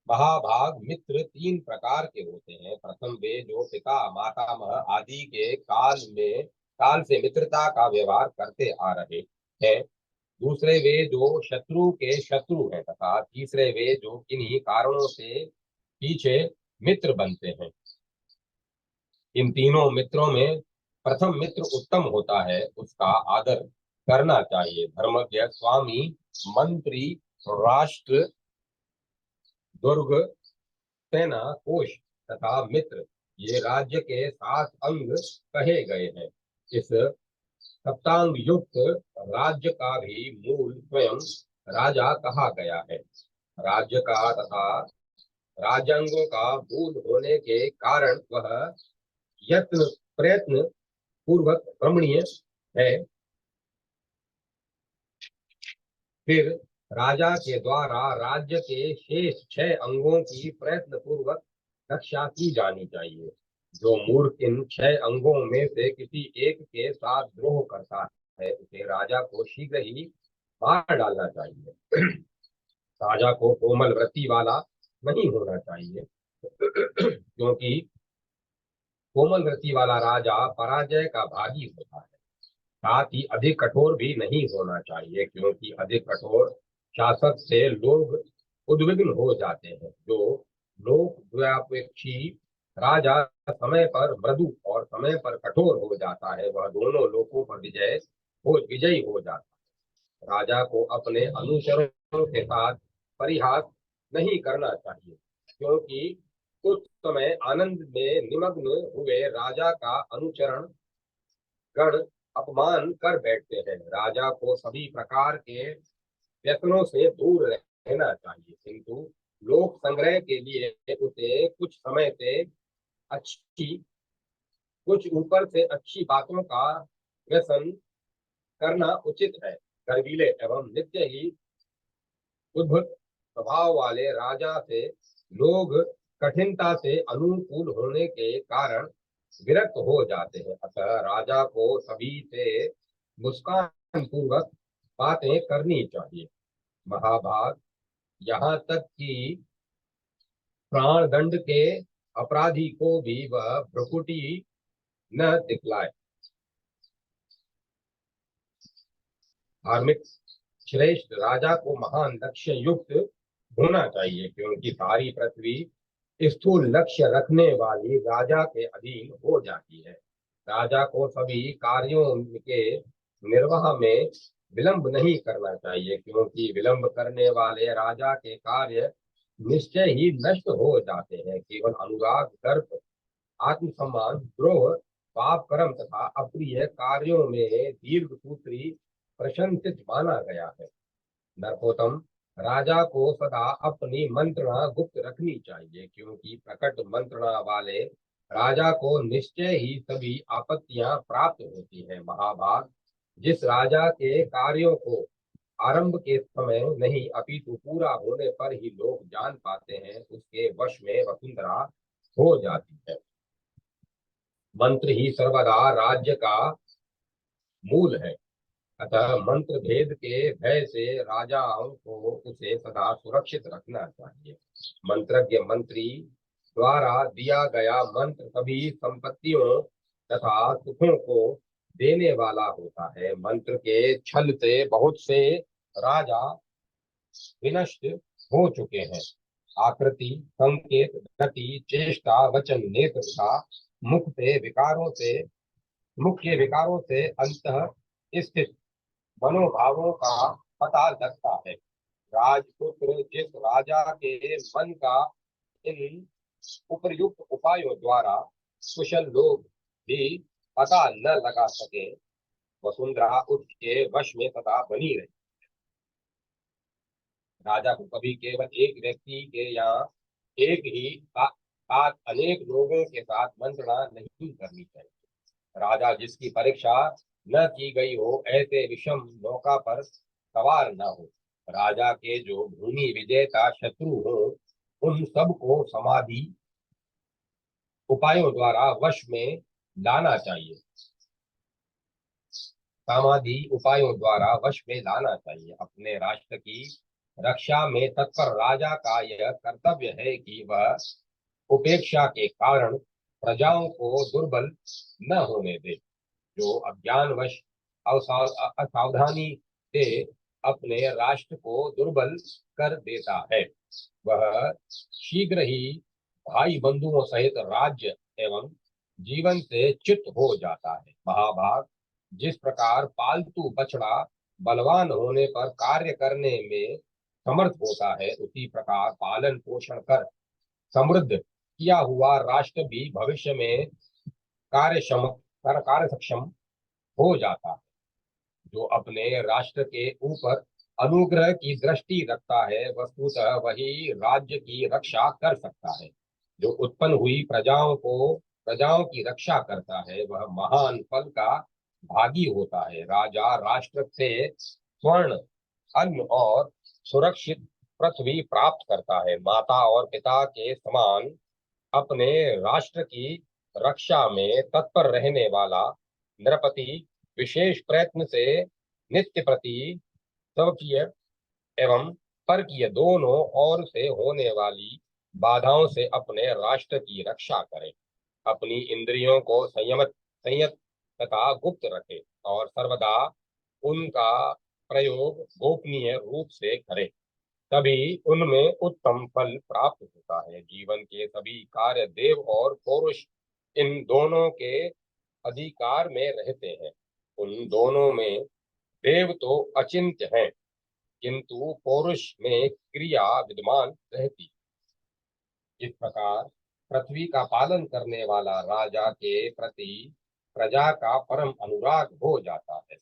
महाभाग, मित्र तीन प्रकार के होते हैं। प्रथम वे जो पिता, मातामह आदि के काल से मित्रता का व्यवहार करते आ रहे हैं। दूसरे वे जो शत्रु के शत्रु हैं तथा तीसरे वे जो किन्हीं कारणों से पीछे मित्र बनते हैं। इन तीनों मित्रों में प्रथम मित्र उत्तम होता है, उसका आदर करना चाहिए। धर्मज्ञ, स्वामी, मंत्री, राष्ट्र, दुर्ग, सेना, कोश तथा मित्र, ये राज्य के 7 अंग कहे गए हैं। इस सप्तांग युक्त राज्य का भी मूल स्वयं राजा कहा गया है। राज्य का तथा राजांगों का मूल होने के कारण वह यत्न प्रयत्न पूर्वक रमणीय है। फिर राजा के द्वारा राज्य के शेष 6 अंगों की प्रयत्न पूर्वक रक्षा की जानी चाहिए। जो मूर्ख इन 6 अंगों में से किसी एक के साथ द्रोह करता है, उसे राजा को शीघ्र ही मार डालना चाहिए। राजा को कोमल वृत्ति वाला नहीं होना चाहिए, क्योंकि कोमल वृत्ति वाला राजा पराजय का भागी होता है। साथ ही अधिक कठोर भी नहीं होना चाहिए, क्योंकि अधिक कठोर शासक से लोग उद्विग्न हो जाते हैं। जो लोक द्व्यापेक्षी राजा समय पर मृदु और समय पर कठोर हो जाता है, वह दोनों लोकों पर विजयी हो जाता है। राजा को अपने अनुचरों के साथ परिहास नहीं करना चाहिए, क्योंकि कुछ समय आनंद में निमग्न हुए राजा का अनुचरण गण अपमान कर बैठते हैं। राजा को सभी प्रकार के व्यसनों से दूर रहना चाहिए, किंतु लोक संग्रह के लिए उसे कुछ ऊपर से अच्छी बातों का व्यसन करना उचित है। गर्वीले एवं नित्य ही शुभ स्वभाव वाले राजा से लोग कठिनता से अनुकूल होने के कारण विरक्त हो जाते हैं। अतः राजा को सभी से मुस्कान पूर्वक बातें करनी चाहिए। महाभाग, यहाँ तक कि प्राण दंड के अपराधी को भी वह भ्रुकुटी न दिखलाए। धार्मिक श्रेष्ठ राजा को महान लक्ष्य युक्त होना चाहिए, क्योंकि सारी पृथ्वी स्थूल लक्ष्य रखने वाली राजा के अधीन हो जाती है। राजा को सभी कार्यों के निर्वाह में विलंब नहीं करना चाहिए, क्योंकि विलंब करने वाले राजा के कार्य निश्चय ही नष्ट हो जाते हैं। केवल अनुराग, दर्प, आत्मसम्मान, द्रोह, पाप कर्म तथा अप्रिय कार्यों में दीर्घ सूत्री प्रशंसित माना गया है। नरपोतम, राजा को सदा अपनी मंत्रणा गुप्त रखनी चाहिए, क्योंकि प्रकट मंत्रणा वाले राजा को निश्चय ही सभी आपत्तियां प्राप्त होती है। महाभाग, जिस राजा के कार्यों को आरंभ के समय नहीं अपितु पूरा होने पर ही लोग जान पाते हैं, उसके वश में वसुंधरा हो जाती है। मंत्र ही सर्वदा राज्य का मूल है। अतः मंत्र भेद के भय से राजाओं को उसे सदा सुरक्षित रखना चाहिए। मंत्रज्ञ मंत्री द्वारा दिया गया मंत्र सभी संपत्तियों तथा सुखों को देने वाला होता है। मंत्र के छल से बहुत से राजा विनष्ट हो चुके हैं। आकृति, संकेत, गति, चेष्टा, वचन, नेत्र तथा मुख से विकारों से मुख के विकारों से अंतः स्थित मनोभावों का पता लगता है। राजपुत्र जिस राजा के मन का इन उपर्युक्त उपायों द्वारा कुशल लोग भी पता न लगा सके, वसुंधरा उसके वश में सदा बनी रही। राजा को कभी केवल एक व्यक्ति के यहाँ एक ही साथ अनेक लोगों के साथ मंत्रणा नहीं करनी चाहिए। राजा जिसकी परीक्षा न की गई हो, ऐसे विषम नौका पर सवार न हो। राजा के जो भूमि विजेता शत्रु हो, उन सबको समाधि उपायों द्वारा वश में लाना चाहिए समाधि उपायों द्वारा वश में लाना चाहिए। अपने राष्ट्र की रक्षा में तत्पर राजा का यह कर्तव्य है कि वह उपेक्षा के कारण प्रजाओं को दुर्बल न होने दे। जो अज्ञानवश असावधानी से अपने राष्ट्र को दुर्बल कर देता है, वह शीघ्र ही भाई बंधुओं सहित राज्य एवं जीवन से च्युत हो जाता है। महाभाग, जिस प्रकार पालतू बछड़ा बलवान होने पर कार्य करने में समर्थ होता है, उसी प्रकार पालन पोषण कर समृद्ध किया हुआ राष्ट्र भी भविष्य में कार्य सक्षम हो जाता है। जो अपने राष्ट्र के ऊपर अनुग्रह की दृष्टि रखता है, वस्तुतः वही राज्य की रक्षा कर सकता है। जो उत्पन्न हुई प्रजाओं की रक्षा करता है, वह महान फल का भागी होता है। राजा राष्ट्र से स्वर्ण, अन्न और सुरक्षित पृथ्वी प्राप्त करता है। माता और पिता के समान अपने राष्ट्र की रक्षा में तत्पर रहने वाला नृपति विशेष प्रयत्न से नित्य प्रति स्वकीय एवं परकीय दोनों ओर से होने वाली बाधाओं से अपने राष्ट्र की रक्षा करे। अपनी इंद्रियों को संयत तथा गुप्त रखे और सर्वदा उनका प्रयोग गोपनीय रूप से करे, तभी उनमें उत्तम फल प्राप्त होता है। जीवन के सभी कार्य देव और पौरुष इन दोनों के अधिकार में रहते हैं। उन दोनों में देव तो अचिंत्य हैं, किंतु पौरुष में क्रिया विद्यमान रहती। इस प्रकार पृथ्वी का पालन करने वाला राजा के प्रति प्रजा का परम अनुराग हो जाता है।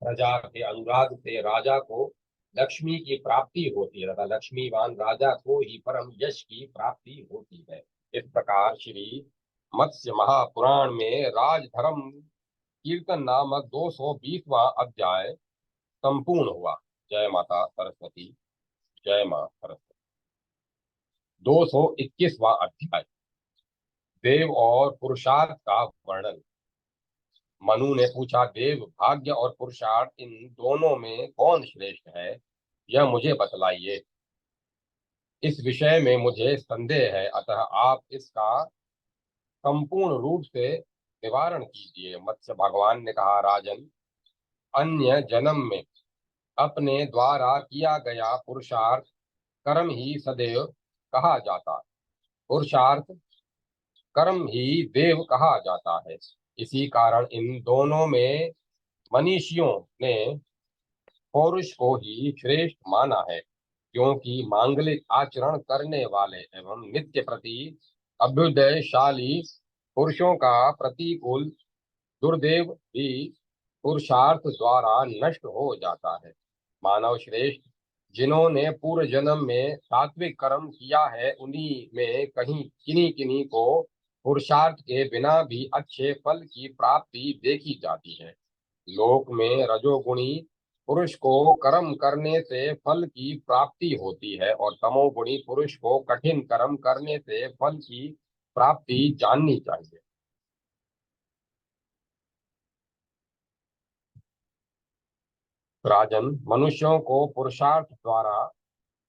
प्रजा के अनुराग से राजा को लक्ष्मी की प्राप्ति होती है तथा लक्ष्मीवान राजा को ही परम यश की प्राप्ति होती है। इस प्रकार श्री मत्स्य महापुराण में राजधर्म कीर्तन नामक 220वां अध्याय संपूर्ण हुआ। जय माता सरस्वती। जय मां सरस्वती। 221वां अध्याय, देव और पुरुषार्थ का वर्णन। मनु ने पूछा, देव, भाग्य और पुरुषार्थ, इन दोनों में कौन श्रेष्ठ है, यह मुझे बतलाइए। इस विषय में मुझे संदेह है, अतः आप इसका संपूर्ण रूप से निवारण कीजिए। मत्स्य भगवान ने कहा, राजन, अन्य जन्म में अपने द्वारा किया गया पुरुषार्थ कर्म ही सदैव कहा जाता, पुरुषार्थ कर्म ही देव कहा जाता है। इसी कारण इन दोनों में मनीषियों ने पौरुष को ही श्रेष्ठ माना है, क्योंकि मांगलिक आचरण करने वाले एवं नित्य प्रति अभ्युदयशाली पुरुषों का प्रतिकूल दुर्देव भी पुरुषार्थ द्वारा नष्ट हो जाता है। मानव श्रेष्ठ जिन्होंने पूर्व जन्म में सात्विक कर्म किया है, उन्हीं में कहीं किन्हीं किन्हीं को पुरुषार्थ के बिना भी अच्छे फल की प्राप्ति देखी जाती है। लोक में रजोगुणी पुरुष को कर्म करने से फल की प्राप्ति होती है और तमोगुणी पुरुष को कठिन कर्म करने से फल की प्राप्ति जाननी चाहिए। राजन, मनुष्यों को पुरुषार्थ द्वारा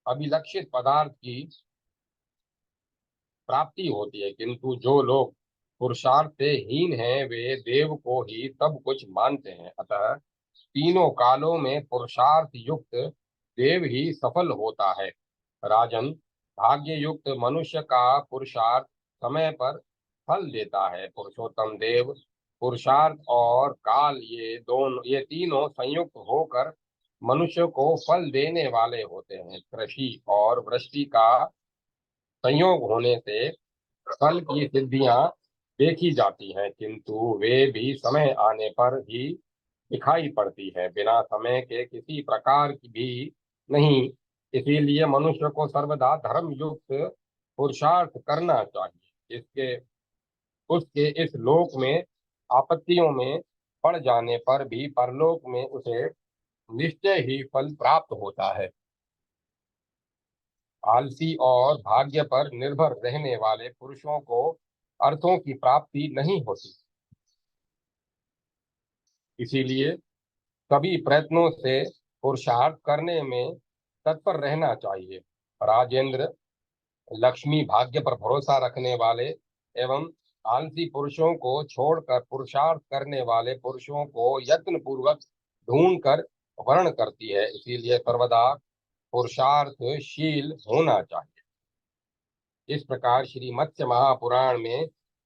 अभिलक्षित पदार्थ की प्राप्ति होती है, किंतु जो लोग पुरुषार्थ से हीन हैं, वे देव को ही सब कुछ मानते हैं। अतः तीनों कालों में पुरुषार्थ युक्त देव ही सफल होता है। राजन, भाग्य युक्त मनुष्य का पुरुषार्थ समय पर फल देता है। पुरुषोत्तम देव, पुरुषार्थ और काल, ये तीनों संयुक्त होकर मनुष्य को फल देने वाले होते हैं। कृषि और वृष्टि का संयोग होने से फल की सिद्धियां देखी जाती हैं, किंतु वे भी समय आने पर ही दिखाई पड़ती है, बिना समय के किसी प्रकार की भी नहीं। इसीलिए मनुष्य को सर्वदा धर्म युक्त पुरुषार्थ करना चाहिए। इसके उसके इस लोक में आपत्तियों में पड़ जाने पर भी परलोक में उसे निश्चय ही फल प्राप्त होता है। आलसी और भाग्य पर निर्भर रहने वाले पुरुषों को अर्थों की प्राप्ति नहीं होती। इसीलिए सभी प्रयत्नों से पुरुषार्थ करने में तत्पर रहना चाहिए। राजेंद्र, लक्ष्मी भाग्य पर भरोसा रखने वाले एवं आलसी पुरुषों को छोड़कर पुरुषार्थ करने वाले पुरुषों को यत्न पूर्वक ढूंढ कर वर्ण करती है। इसीलिए सर्वदा पुरुषार्थशील होना चाहिए। इस प्रकार श्री मत्स्य महापुराण में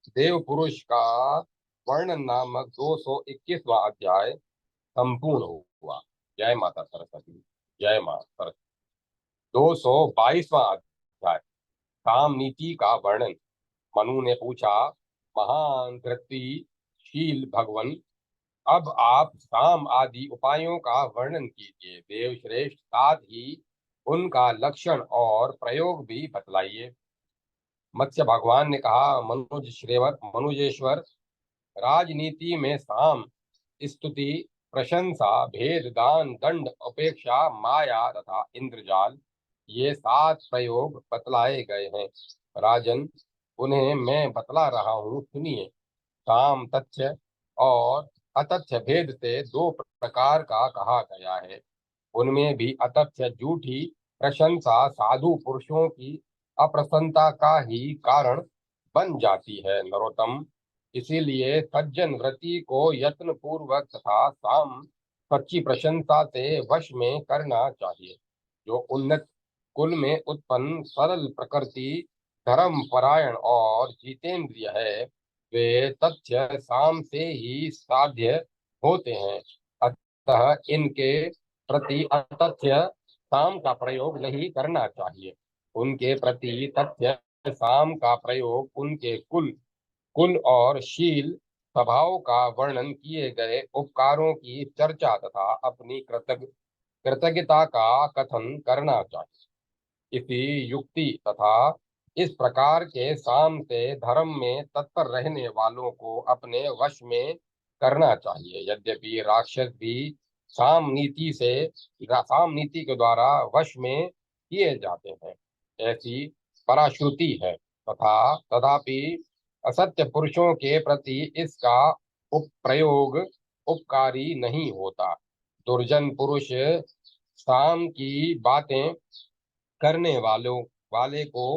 देव पुरुष का वर्णन नामक 221वां अध्याय संपूर्ण हुआ। जय माता सरस्वती। जय मां सरस्वती। 222वां अध्याय, काम नीति का वर्णन। मनु ने पूछा, महान धृतिशील भगवन, अब आप साम आदि उपायों का वर्णन कीजिए। देव श्रेष्ठ, साथ ही उनका लक्षण और प्रयोग भी बतलाइए। मत्स्य भगवान ने कहा, मनुजेश्वर, राजनीति में साम, स्तुति, प्रशंसा, भेद, दान, दंड, उपेक्षा, माया तथा इंद्रजाल, ये 7 प्रयोग बतलाए गए हैं। राजन, उन्हें मैं बतला रहा हूँ, सुनिए। काम तथ्य और अतथ्य भेद से 2 प्रकार का कहा गया है। उनमें भी अतथ्य झूठी प्रशंसा साधु पुरुषों की अप्रसन्नता का ही कारण बन जाती है, नरोत्तम। इसीलिए सज्जन व्रति को यत्न पूर्वक तथा साम सच्ची प्रशंसा से वश में करना चाहिए। जो उन्नत कुल में उत्पन्न सरल प्रकृति, धर्म परायण और जितेंद्रिय है, वे तथ्य साम से ही साध्य होते हैं। अतः इनके प्रति अतथ्य साम का प्रयोग नहीं करना चाहिए। उनके प्रति तथ्य साम का प्रयोग उनके कुल कुल और शील स्वभाव का वर्णन किए गए उपकारों की चर्चा तथा अपनी कृतज्ञता का कथन करना चाहिए। इसी युक्ति तथा इस प्रकार के साम से धर्म में तत्पर रहने वालों को अपने वश में करना चाहिए। यद्यपि राक्षस भी साम नीति के द्वारा वश में किए जाते हैं, ऐसी पराश्रुति है। तथापि असत्य पुरुषों के प्रति इसका उपप्रयोग उपकारी नहीं होता। दुर्जन पुरुष साम की बातें करने वाले को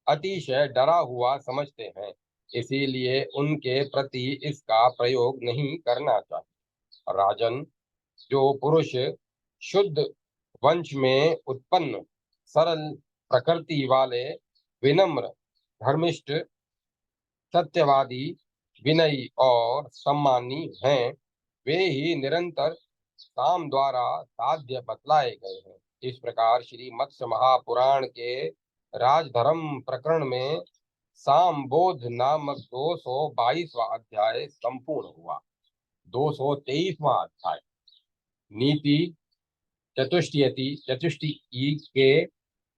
अतिशय डरा हुआ समझते हैं, इसीलिए उनके प्रति इसका प्रयोग नहीं करना चाहिए। राजन, जो पुरुष शुद्ध वंश में उत्पन्न, सरल प्रकृति वाले, विनम्र, धर्मिष्ठ, सत्यवादी, विनयी और सम्मानी हैं, वे ही निरंतर साम द्वारा साध्य बतलाए गए हैं। इस प्रकार श्री मत्स्य महापुराण के राजधर्म प्रकरण में साम बोध नामक 222वां अध्याय संपूर्ण हुआ। 223वां अध्याय नीति चतुष्टयी के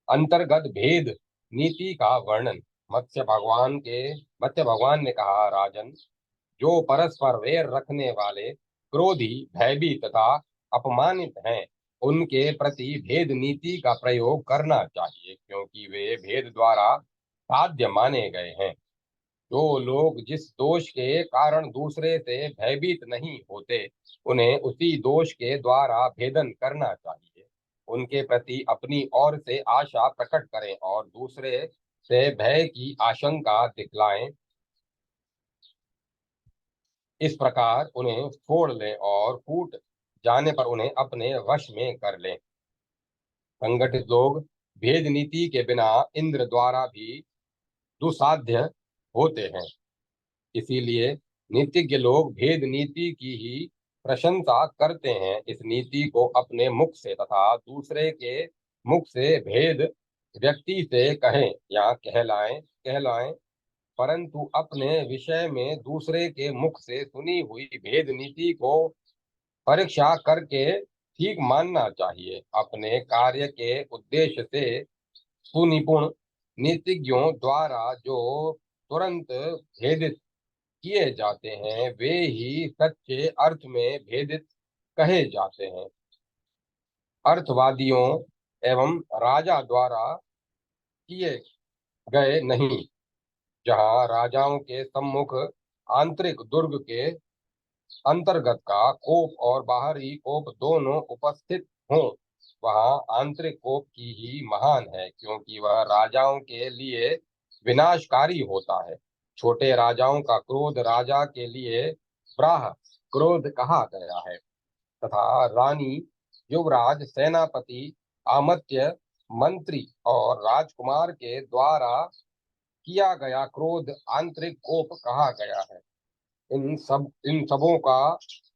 अंतर्गत भेद नीति का वर्णन। मत्स्य भगवान ने कहा, राजन, जो परस्पर वैर रखने वाले, क्रोधी, भयभीत तथा अपमानित हैं, उनके प्रति भेद नीति का प्रयोग करना चाहिए, क्योंकि वे भेद द्वारा साध्य माने गए हैं। जो लोग जिस दोष के कारण दूसरे से भयभीत नहीं होते, उन्हें उसी दोष के द्वारा भेदन करना चाहिए। उनके प्रति अपनी ओर से आशा प्रकट करें और दूसरे से भय की आशंका दिखलाएं। इस प्रकार उन्हें छोड़ लें और फूट जाने पर उन्हें अपने वश में कर लें। संगठित लोग भेद नीति के बिना इंद्र द्वारा भी दुसाध्य होते हैं, इसीलिए नीतिज्ञ लोग भेद नीति की ही प्रशंसा करते हैं। इस नीति को अपने मुख से तथा दूसरे के मुख से भेद व्यक्ति से कहें या कहलाएं, परंतु अपने विषय में दूसरे के मुख से सुनी हुई भेद नीति को परीक्षा करके ठीक मानना चाहिए। अपने कार्य के उद्देश्य से सुनिपुण नीतिज्ञों द्वारा जो तुरंत भेदित किए जाते हैं, वे ही सच्चे अर्थ में भेदित कहे जाते हैं। अर्थवादियों एवं राजा द्वारा किए गए नहीं। जहाँ राजाओं के सम्मुख आंतरिक दुर्ग के अंतर्गत का कोप और बाहरी कोप दोनों उपस्थित हों, वहाँ आंतरिक कोप की ही महान है, क्योंकि वह राजाओं के लिए विनाशकारी होता है। छोटे राजाओं का क्रोध राजा के लिए ब्राह क्रोध कहा गया है, तथा रानी, युवराज, सेनापति, आमत्य, मंत्री और राजकुमार के द्वारा किया गया क्रोध आंतरिक कोप कहा गया है। इन सबों का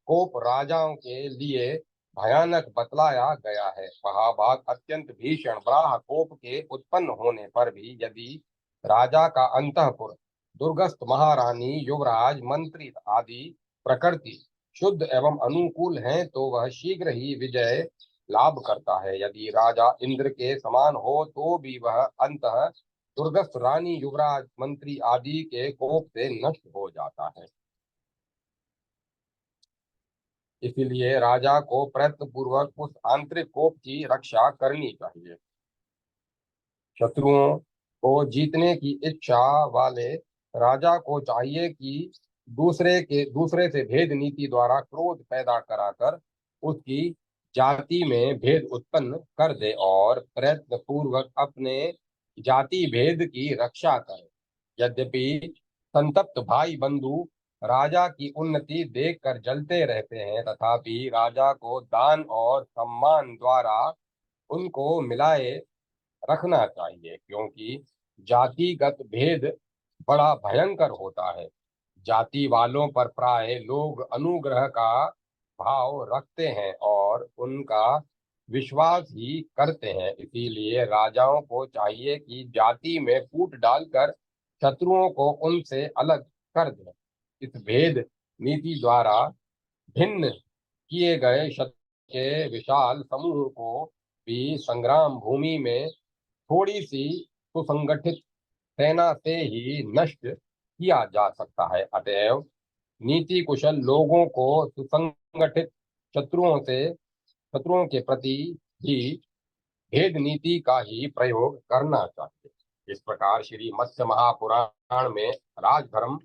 कोप राजाओं के लिए भयानक बतलाया गया है। महाभाग अत्यंत भीषण ब्राह कोप के उत्पन्न होने पर भी यदि राजा का अंतःपुर, दुर्गस्थ महारानी, युवराज, मंत्री आदि प्रकृति शुद्ध एवं अनुकूल हैं, तो वह शीघ्र ही विजय लाभ करता है। यदि राजा इंद्र के समान हो तो भी वह अंतः दुर्गस्थ रानी, युवराज, मंत्री आदि के कोप से नष्ट हो जाता है। इसीलिए राजा को प्रयत्न पूर्वक उस आंतरिक कोप की रक्षा करनी चाहिए। शत्रुओं को जीतने की इच्छा वाले राजा को चाहिए कि दूसरे से भेद नीति द्वारा क्रोध पैदा कराकर उसकी जाति में भेद उत्पन्न कर दे और प्रयत्न पूर्वक अपने जाति भेद की रक्षा करे। यद्यपि संतप्त भाई बंधु राजा की उन्नति देखकर जलते रहते हैं, तथापि राजा को दान और सम्मान द्वारा उनको मिलाए रखना चाहिए, क्योंकि जातिगत भेद बड़ा भयंकर होता है। जाति वालों पर प्राय लोग अनुग्रह का भाव रखते हैं और उनका विश्वास ही करते हैं। इसीलिए राजाओं को चाहिए कि जाति में फूट डालकर शत्रुओं को उनसे अलग कर दें। इस भेद नीति द्वारा भिन्न किए गए शत्रु के विशाल समूह को भी संग्राम भूमि में थोड़ी सी सुसंगठित सेना से ही नष्ट किया जा सकता है। अतएव नीति कुशल लोगों को सुसंगठित शत्रुओं से शत्रुओं के प्रति भी भेद नीति का ही प्रयोग करना चाहिए। इस प्रकार श्री मत्स्य महापुराण में राजधर्म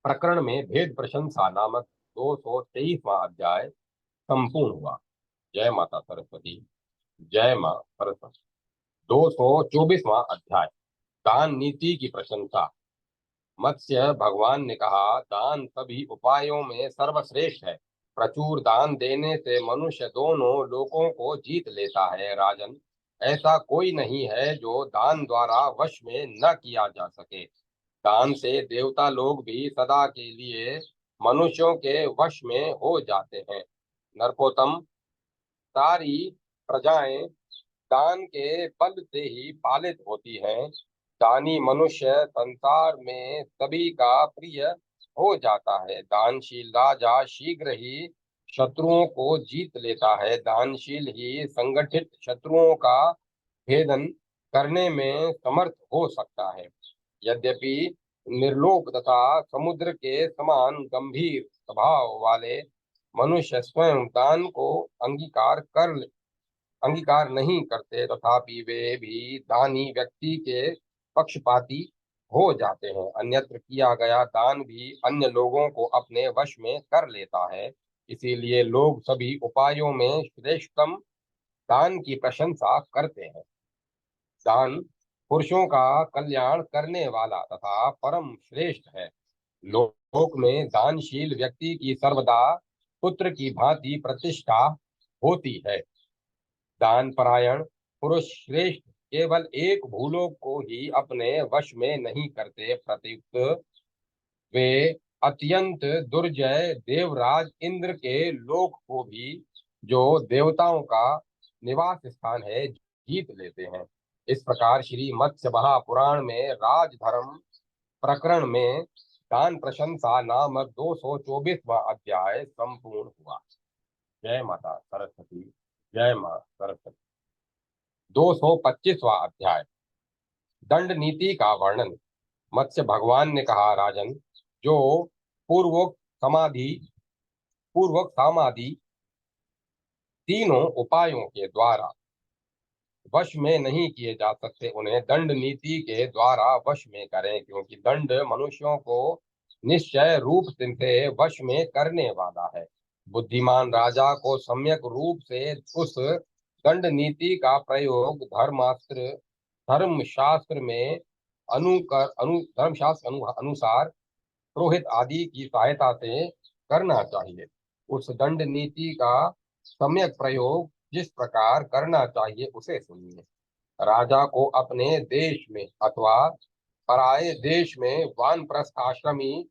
प्रकरण में भेद प्रशंसा नामक 223वां अध्याय संपूर्ण हुआ। जय माता सरस्वती। जय मां सरस्वती। 224वां अध्याय दान नीति की प्रशंसा। मत्स्य भगवान ने कहा, दान सभी उपायों में सर्वश्रेष्ठ है। प्रचुर दान देने से मनुष्य दोनों लोकों को जीत लेता है। राजन, ऐसा कोई नहीं है जो दान द्वारा वश में न किया जा सके। दान से देवता लोग भी सदा के लिए मनुष्यों के वश में हो जाते हैं। नरकोत्तम, सारी प्रजाएं दान के बल से ही पालित होती हैं। दानी मनुष्य संसार में सभी का प्रिय हो जाता है। दानशील राजा शीघ्र ही शत्रुओं को जीत लेता है। दानशील ही संगठित शत्रुओं का भेदन करने में समर्थ हो सकता है। यद्यपि निर्लोक तथा समुद्र के समान गंभीर स्वभाव वाले मनुष्य स्वयं दान को अंगीकार नहीं करते, तथापि वे भी दानी व्यक्ति के पक्षपाती हो जाते हैं। अन्यत्र किया गया दान भी अन्य लोगों को अपने वश में कर लेता है। इसीलिए लोग सभी उपायों में श्रेष्ठतम दान की प्रशंसा करते हैं। दान पुरुषों का कल्याण करने वाला तथा परम श्रेष्ठ है। लोक में दानशील व्यक्ति की सर्वदा पुत्र की भांति प्रतिष्ठा होती है। दान परायण पुरुष श्रेष्ठ केवल एक भूलोक को ही अपने वश में नहीं करते, प्रत्युत वे अत्यंत दुर्जय देवराज इंद्र के लोक को भी, जो देवताओं का निवास स्थान है, जीत लेते हैं। इस प्रकार श्री मत्स्य महापुराण में राजधर्म प्रकरण में दान प्रशंसा नामक 224वां अध्याय संपूर्ण हुआ। जय माता सरस्वती। जय मां सरस्वती। 225वां अध्याय दंड नीति का वर्णन। मत्स्य भगवान ने कहा, राजन, जो पूर्वक समाधि तीनों उपायों के द्वारा वश में नहीं किए जा सकते, उन्हें दंड नीति के द्वारा वश में करें, क्योंकि दंड मनुष्यों को निश्चय रूप से वश में करने वाला है। बुद्धिमान राजा को सम्यक रूप से उस दंड नीति का प्रयोग धर्मशास्त्र में अनुसार पुरोहित आदि की सहायता से करना चाहिए। उस दंड नीति का सम्यक प्रयोग जिस प्रकार करना चाहिए उसे सुनिए। राजा को अपने देश में अथवा पराये देश में वानप्रस्थ आश्रमी,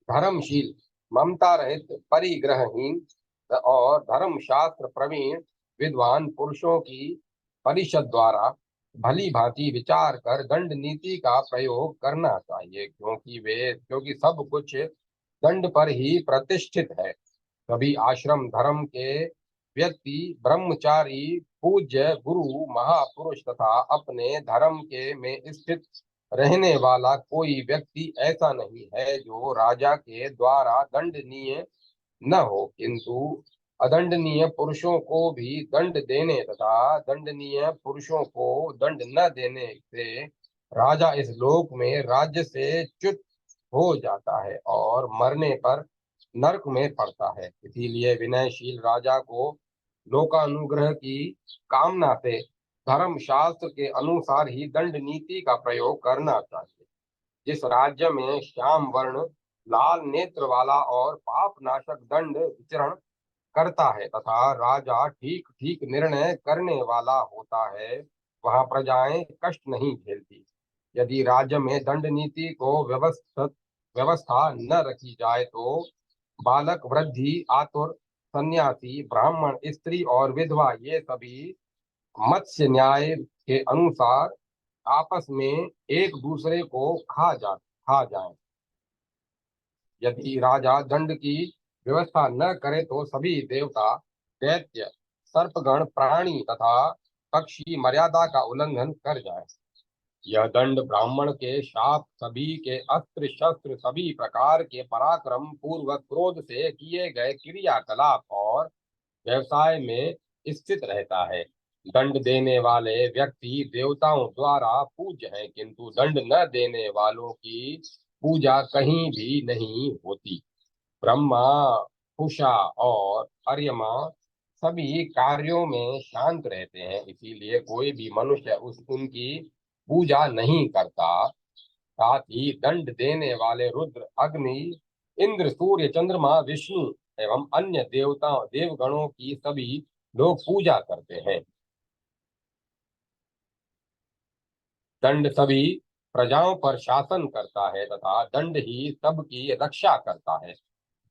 धर्मशील, ममता रहित, परिग्रहहीन और धर्मशास्त्र प्रवीण विद्वान पुरुषों की परिषद द्वारा भली भांति विचार कर दंड नीति का प्रयोग करना चाहिए, क्योंकि सब कुछ दंड पर ही प्रतिष्ठित है। सभी आश्रम धर्म के व्यक्ति, ब्रह्मचारी, पूज्य, गुरु, महापुरुष तथा अपने धर्म के में स्थित रहने वाला कोई व्यक्ति ऐसा नहीं है जो राजा के द्वारा दंडनीय न हो, किंतु अदंडनीय पुरुषों को भी दंड देने तथा दंडनीय पुरुषों को दंड न देने से राजा इस लोक में राज्य से च्युत हो जाता है और मरने पर नरक में पड़ता है। इसीलिए विनयशील राजा को लोकानुग्रह की कामना से धर्मशास्त्र के अनुसार ही दंड नीति का प्रयोग करना चाहिए। जिस राज्य में श्याम वर्ण, लाल नेत्र वाला और पाप नाशक दंड विचरण करता है तथा राजा ठीक ठीक निर्णय करने वाला होता है, वहां प्रजाएं कष्ट नहीं झेलती। यदि राज्य में दंड नीति को व्यवस्था न रखी जाए तो बालक, वृद्धि, आतुर, सन्यासी, ब्राह्मण, स्त्री और विधवा ये सभी मत्स्य न्याय के अनुसार आपस में एक दूसरे को खा जाए। यदि राजा दंड की व्यवस्था न करे तो सभी देवता, दैत्य, सर्पगण, प्राणी तथा पक्षी मर्यादा का उल्लंघन कर जाए। यह दंड ब्राह्मण के शाप, सभी के अस्त्र शस्त्र, सभी प्रकार के पराक्रम पूर्वक क्रोध से किए गए क्रियाकलाप और व्यवसाय में स्थित रहता है। दंड देने वाले व्यक्ति देवताओं द्वारा पूज्य हैं, किंतु दंड न देने वालों की पूजा कहीं भी नहीं होती। ब्रह्मा, उषा और अर्यमा सभी कार्यों में शांत रहते हैं, इसीलिए कोई भी मनुष्य उनकी पूजा नहीं करता। साथ ही दंड देने वाले रुद्र, अग्नि, इंद्र, सूर्य, चंद्रमा, विष्णु एवं अन्य देवता देवगणों की सभी लोग पूजा करते हैं। दंड सभी प्रजाओं पर शासन करता है तथा दंड ही सबकी रक्षा करता है।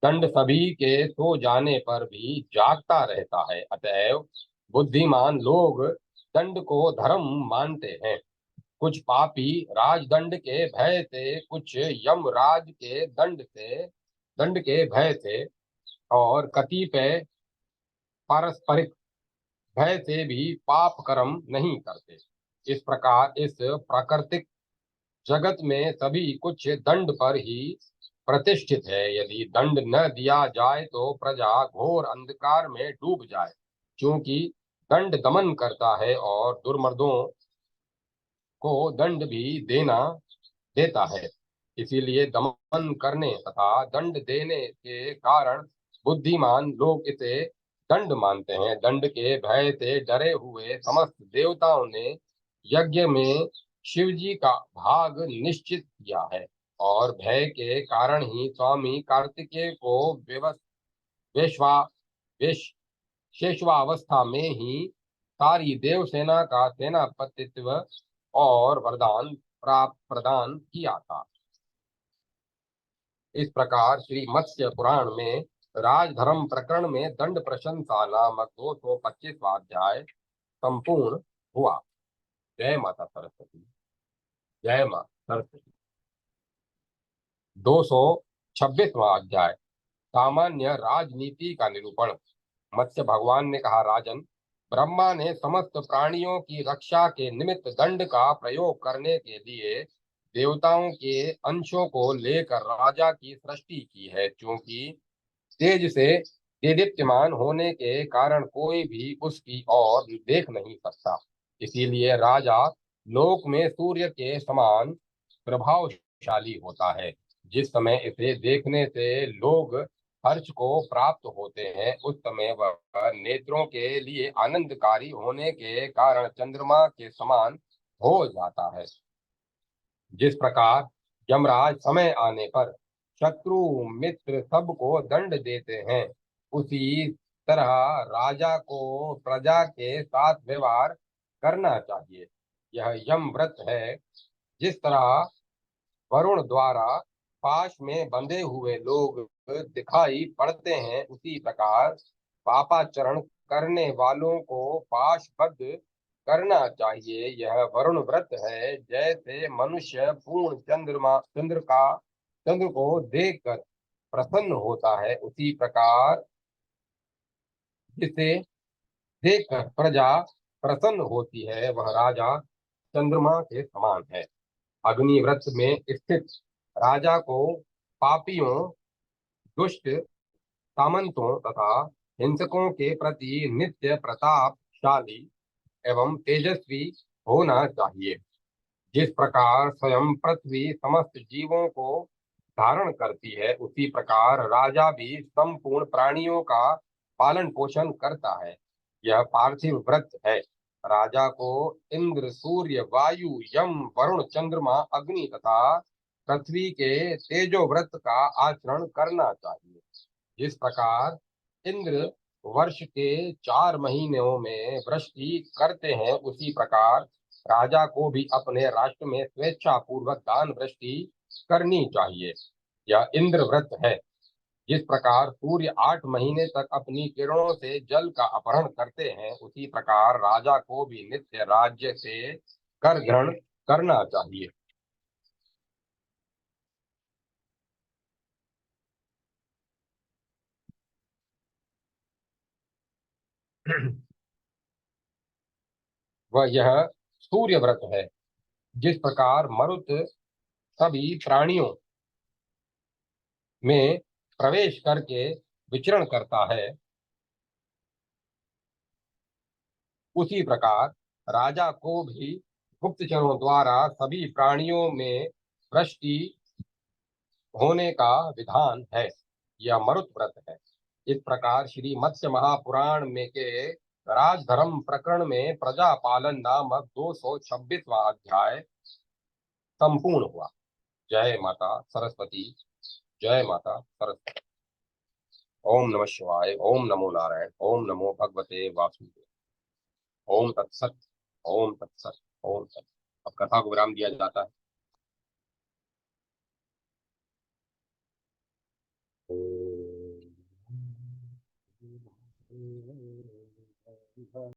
दंड सभी के सो जाने पर भी जागता रहता है, अतएव बुद्धिमान लोग दंड को धर्म मानते हैं। कुछ पापी राजदंड के भय से, कुछ यमराज के दंड के भय से और कतिपय पारस्परिक भय से भी पाप कर्म नहीं करते। इस प्रकार इस प्राकृतिक जगत में सभी कुछ दंड पर ही प्रतिष्ठित है। यदि दंड न दिया जाए तो प्रजा घोर अंधकार में डूब जाए, क्योंकि दंड दमन करता है और दुर्मर्दों को दंड भी देता है। इसीलिए दमन करने तथा दंड देने के कारण बुद्धिमान लोग इसे दंड मानते हैं। दंड के भय से डरे हुए समस्त देवताओं ने यज्ञ में शिव जी का भाग निश्चित किया है, और भय के कारण ही स्वामी कार्तिकेय को वेश्वा वेश शेषवावस्था में ही सारी देव सेना का सेनापतित्व और वरदान प्राप्त प्रदान किया था। इस प्रकार श्री मत्स्य पुराण में राजधर्म प्रकरण में दंड प्रशंसा नामक 225वां अध्याय संपूर्ण हुआ। जय माता सरस्वती। जय माता सरस्वती। 226वां अध्याय सामान्य राजनीति का निरूपण। मत्स्य भगवान ने कहा, राजन, ब्रह्मा ने समस्त प्राणियों की रक्षा के निमित्त दंड का प्रयोग करने के लिए देवताओं के अंशों को लेकर राजा की सृष्टि की है, क्योंकि तेज से देदीप्यमान होने के कारण कोई भी उसकी ओर देख नहीं सकता। इसीलिए राजा लोक में सूर्य के समान प्रभावशाली होता है। जिस समय इसे देखने से लोग हर्ष को प्राप्त होते हैं, उस समय वह नेत्रों के लिए आनंदकारी होने के कारण चंद्रमा के समान हो जाता है। जिस प्रकार यमराज समय आने पर शत्रु मित्र सबको दंड देते हैं, उसी तरह राजा को प्रजा के साथ व्यवहार करना चाहिए। यह यम व्रत है। जिस तरह वरुण द्वारा पाश में बंधे हुए लोग दिखाई पड़ते हैं, उसी प्रकार पापाचरण करने वालों को पाशबद्ध करना चाहिए। यह वरुण व्रत है। जैसे मनुष्य पूर्ण चंद्र को देखकर प्रसन्न होता है, उसी प्रकार जिसे देखकर प्रजा प्रसन्न होती है, वह राजा चंद्रमा के समान है। अग्निव्रत में स्थित राजा को पापियों, दुष्ट सामंतों तथा हिंसकों के प्रति नित्य प्रतापशाली एवं तेजस्वी होना चाहिए। जिस प्रकार स्वयं पृथ्वी समस्त जीवों को धारण करती है, उसी प्रकार राजा भी संपूर्ण प्राणियों का पालन पोषण करता है। यह पार्थिव व्रत है। राजा को इंद्र, सूर्य, वायु, यम, वरुण, चंद्रमा, अग्नि तथा पृथ्वी के तेजो व्रत का आचरण करना चाहिए। जिस प्रकार इंद्र वर्ष के 4 महीनों में वृष्टि करते हैं, उसी प्रकार राजा को भी अपने राष्ट्र में स्वेच्छा पूर्वक दान वृष्टि करनी चाहिए। यह इंद्र व्रत है। जिस प्रकार सूर्य 8 महीने तक अपनी किरणों से जल का अपहरण करते हैं, उसी प्रकार राजा को भी नित्य राज्य से कर ग्रहण करना चाहिए। वह यह सूर्य व्रत है। जिस प्रकार मरुत सभी प्राणियों में प्रवेश करके विचरण करता है, उसी प्रकार राजा को भी गुप्तचरों द्वारा सभी प्राणियों में भ्रष्टि होने का विधान है। यह मरुत व्रत है। इस प्रकार श्री मत्स्य महापुराण में के राजधर्म प्रकरण में प्रजापालन नामक 226वां अध्याय संपूर्ण हुआ। जय माता सरस्वती। जय माता सरस्वती। ओम नमः शिवाय। ओम नमो नारायण। ओम नमो भगवते वासुदेव। ओम तत्सत। ओम तत्सत। ओम तत्सत। अब कथा को विराम दिया जाता है।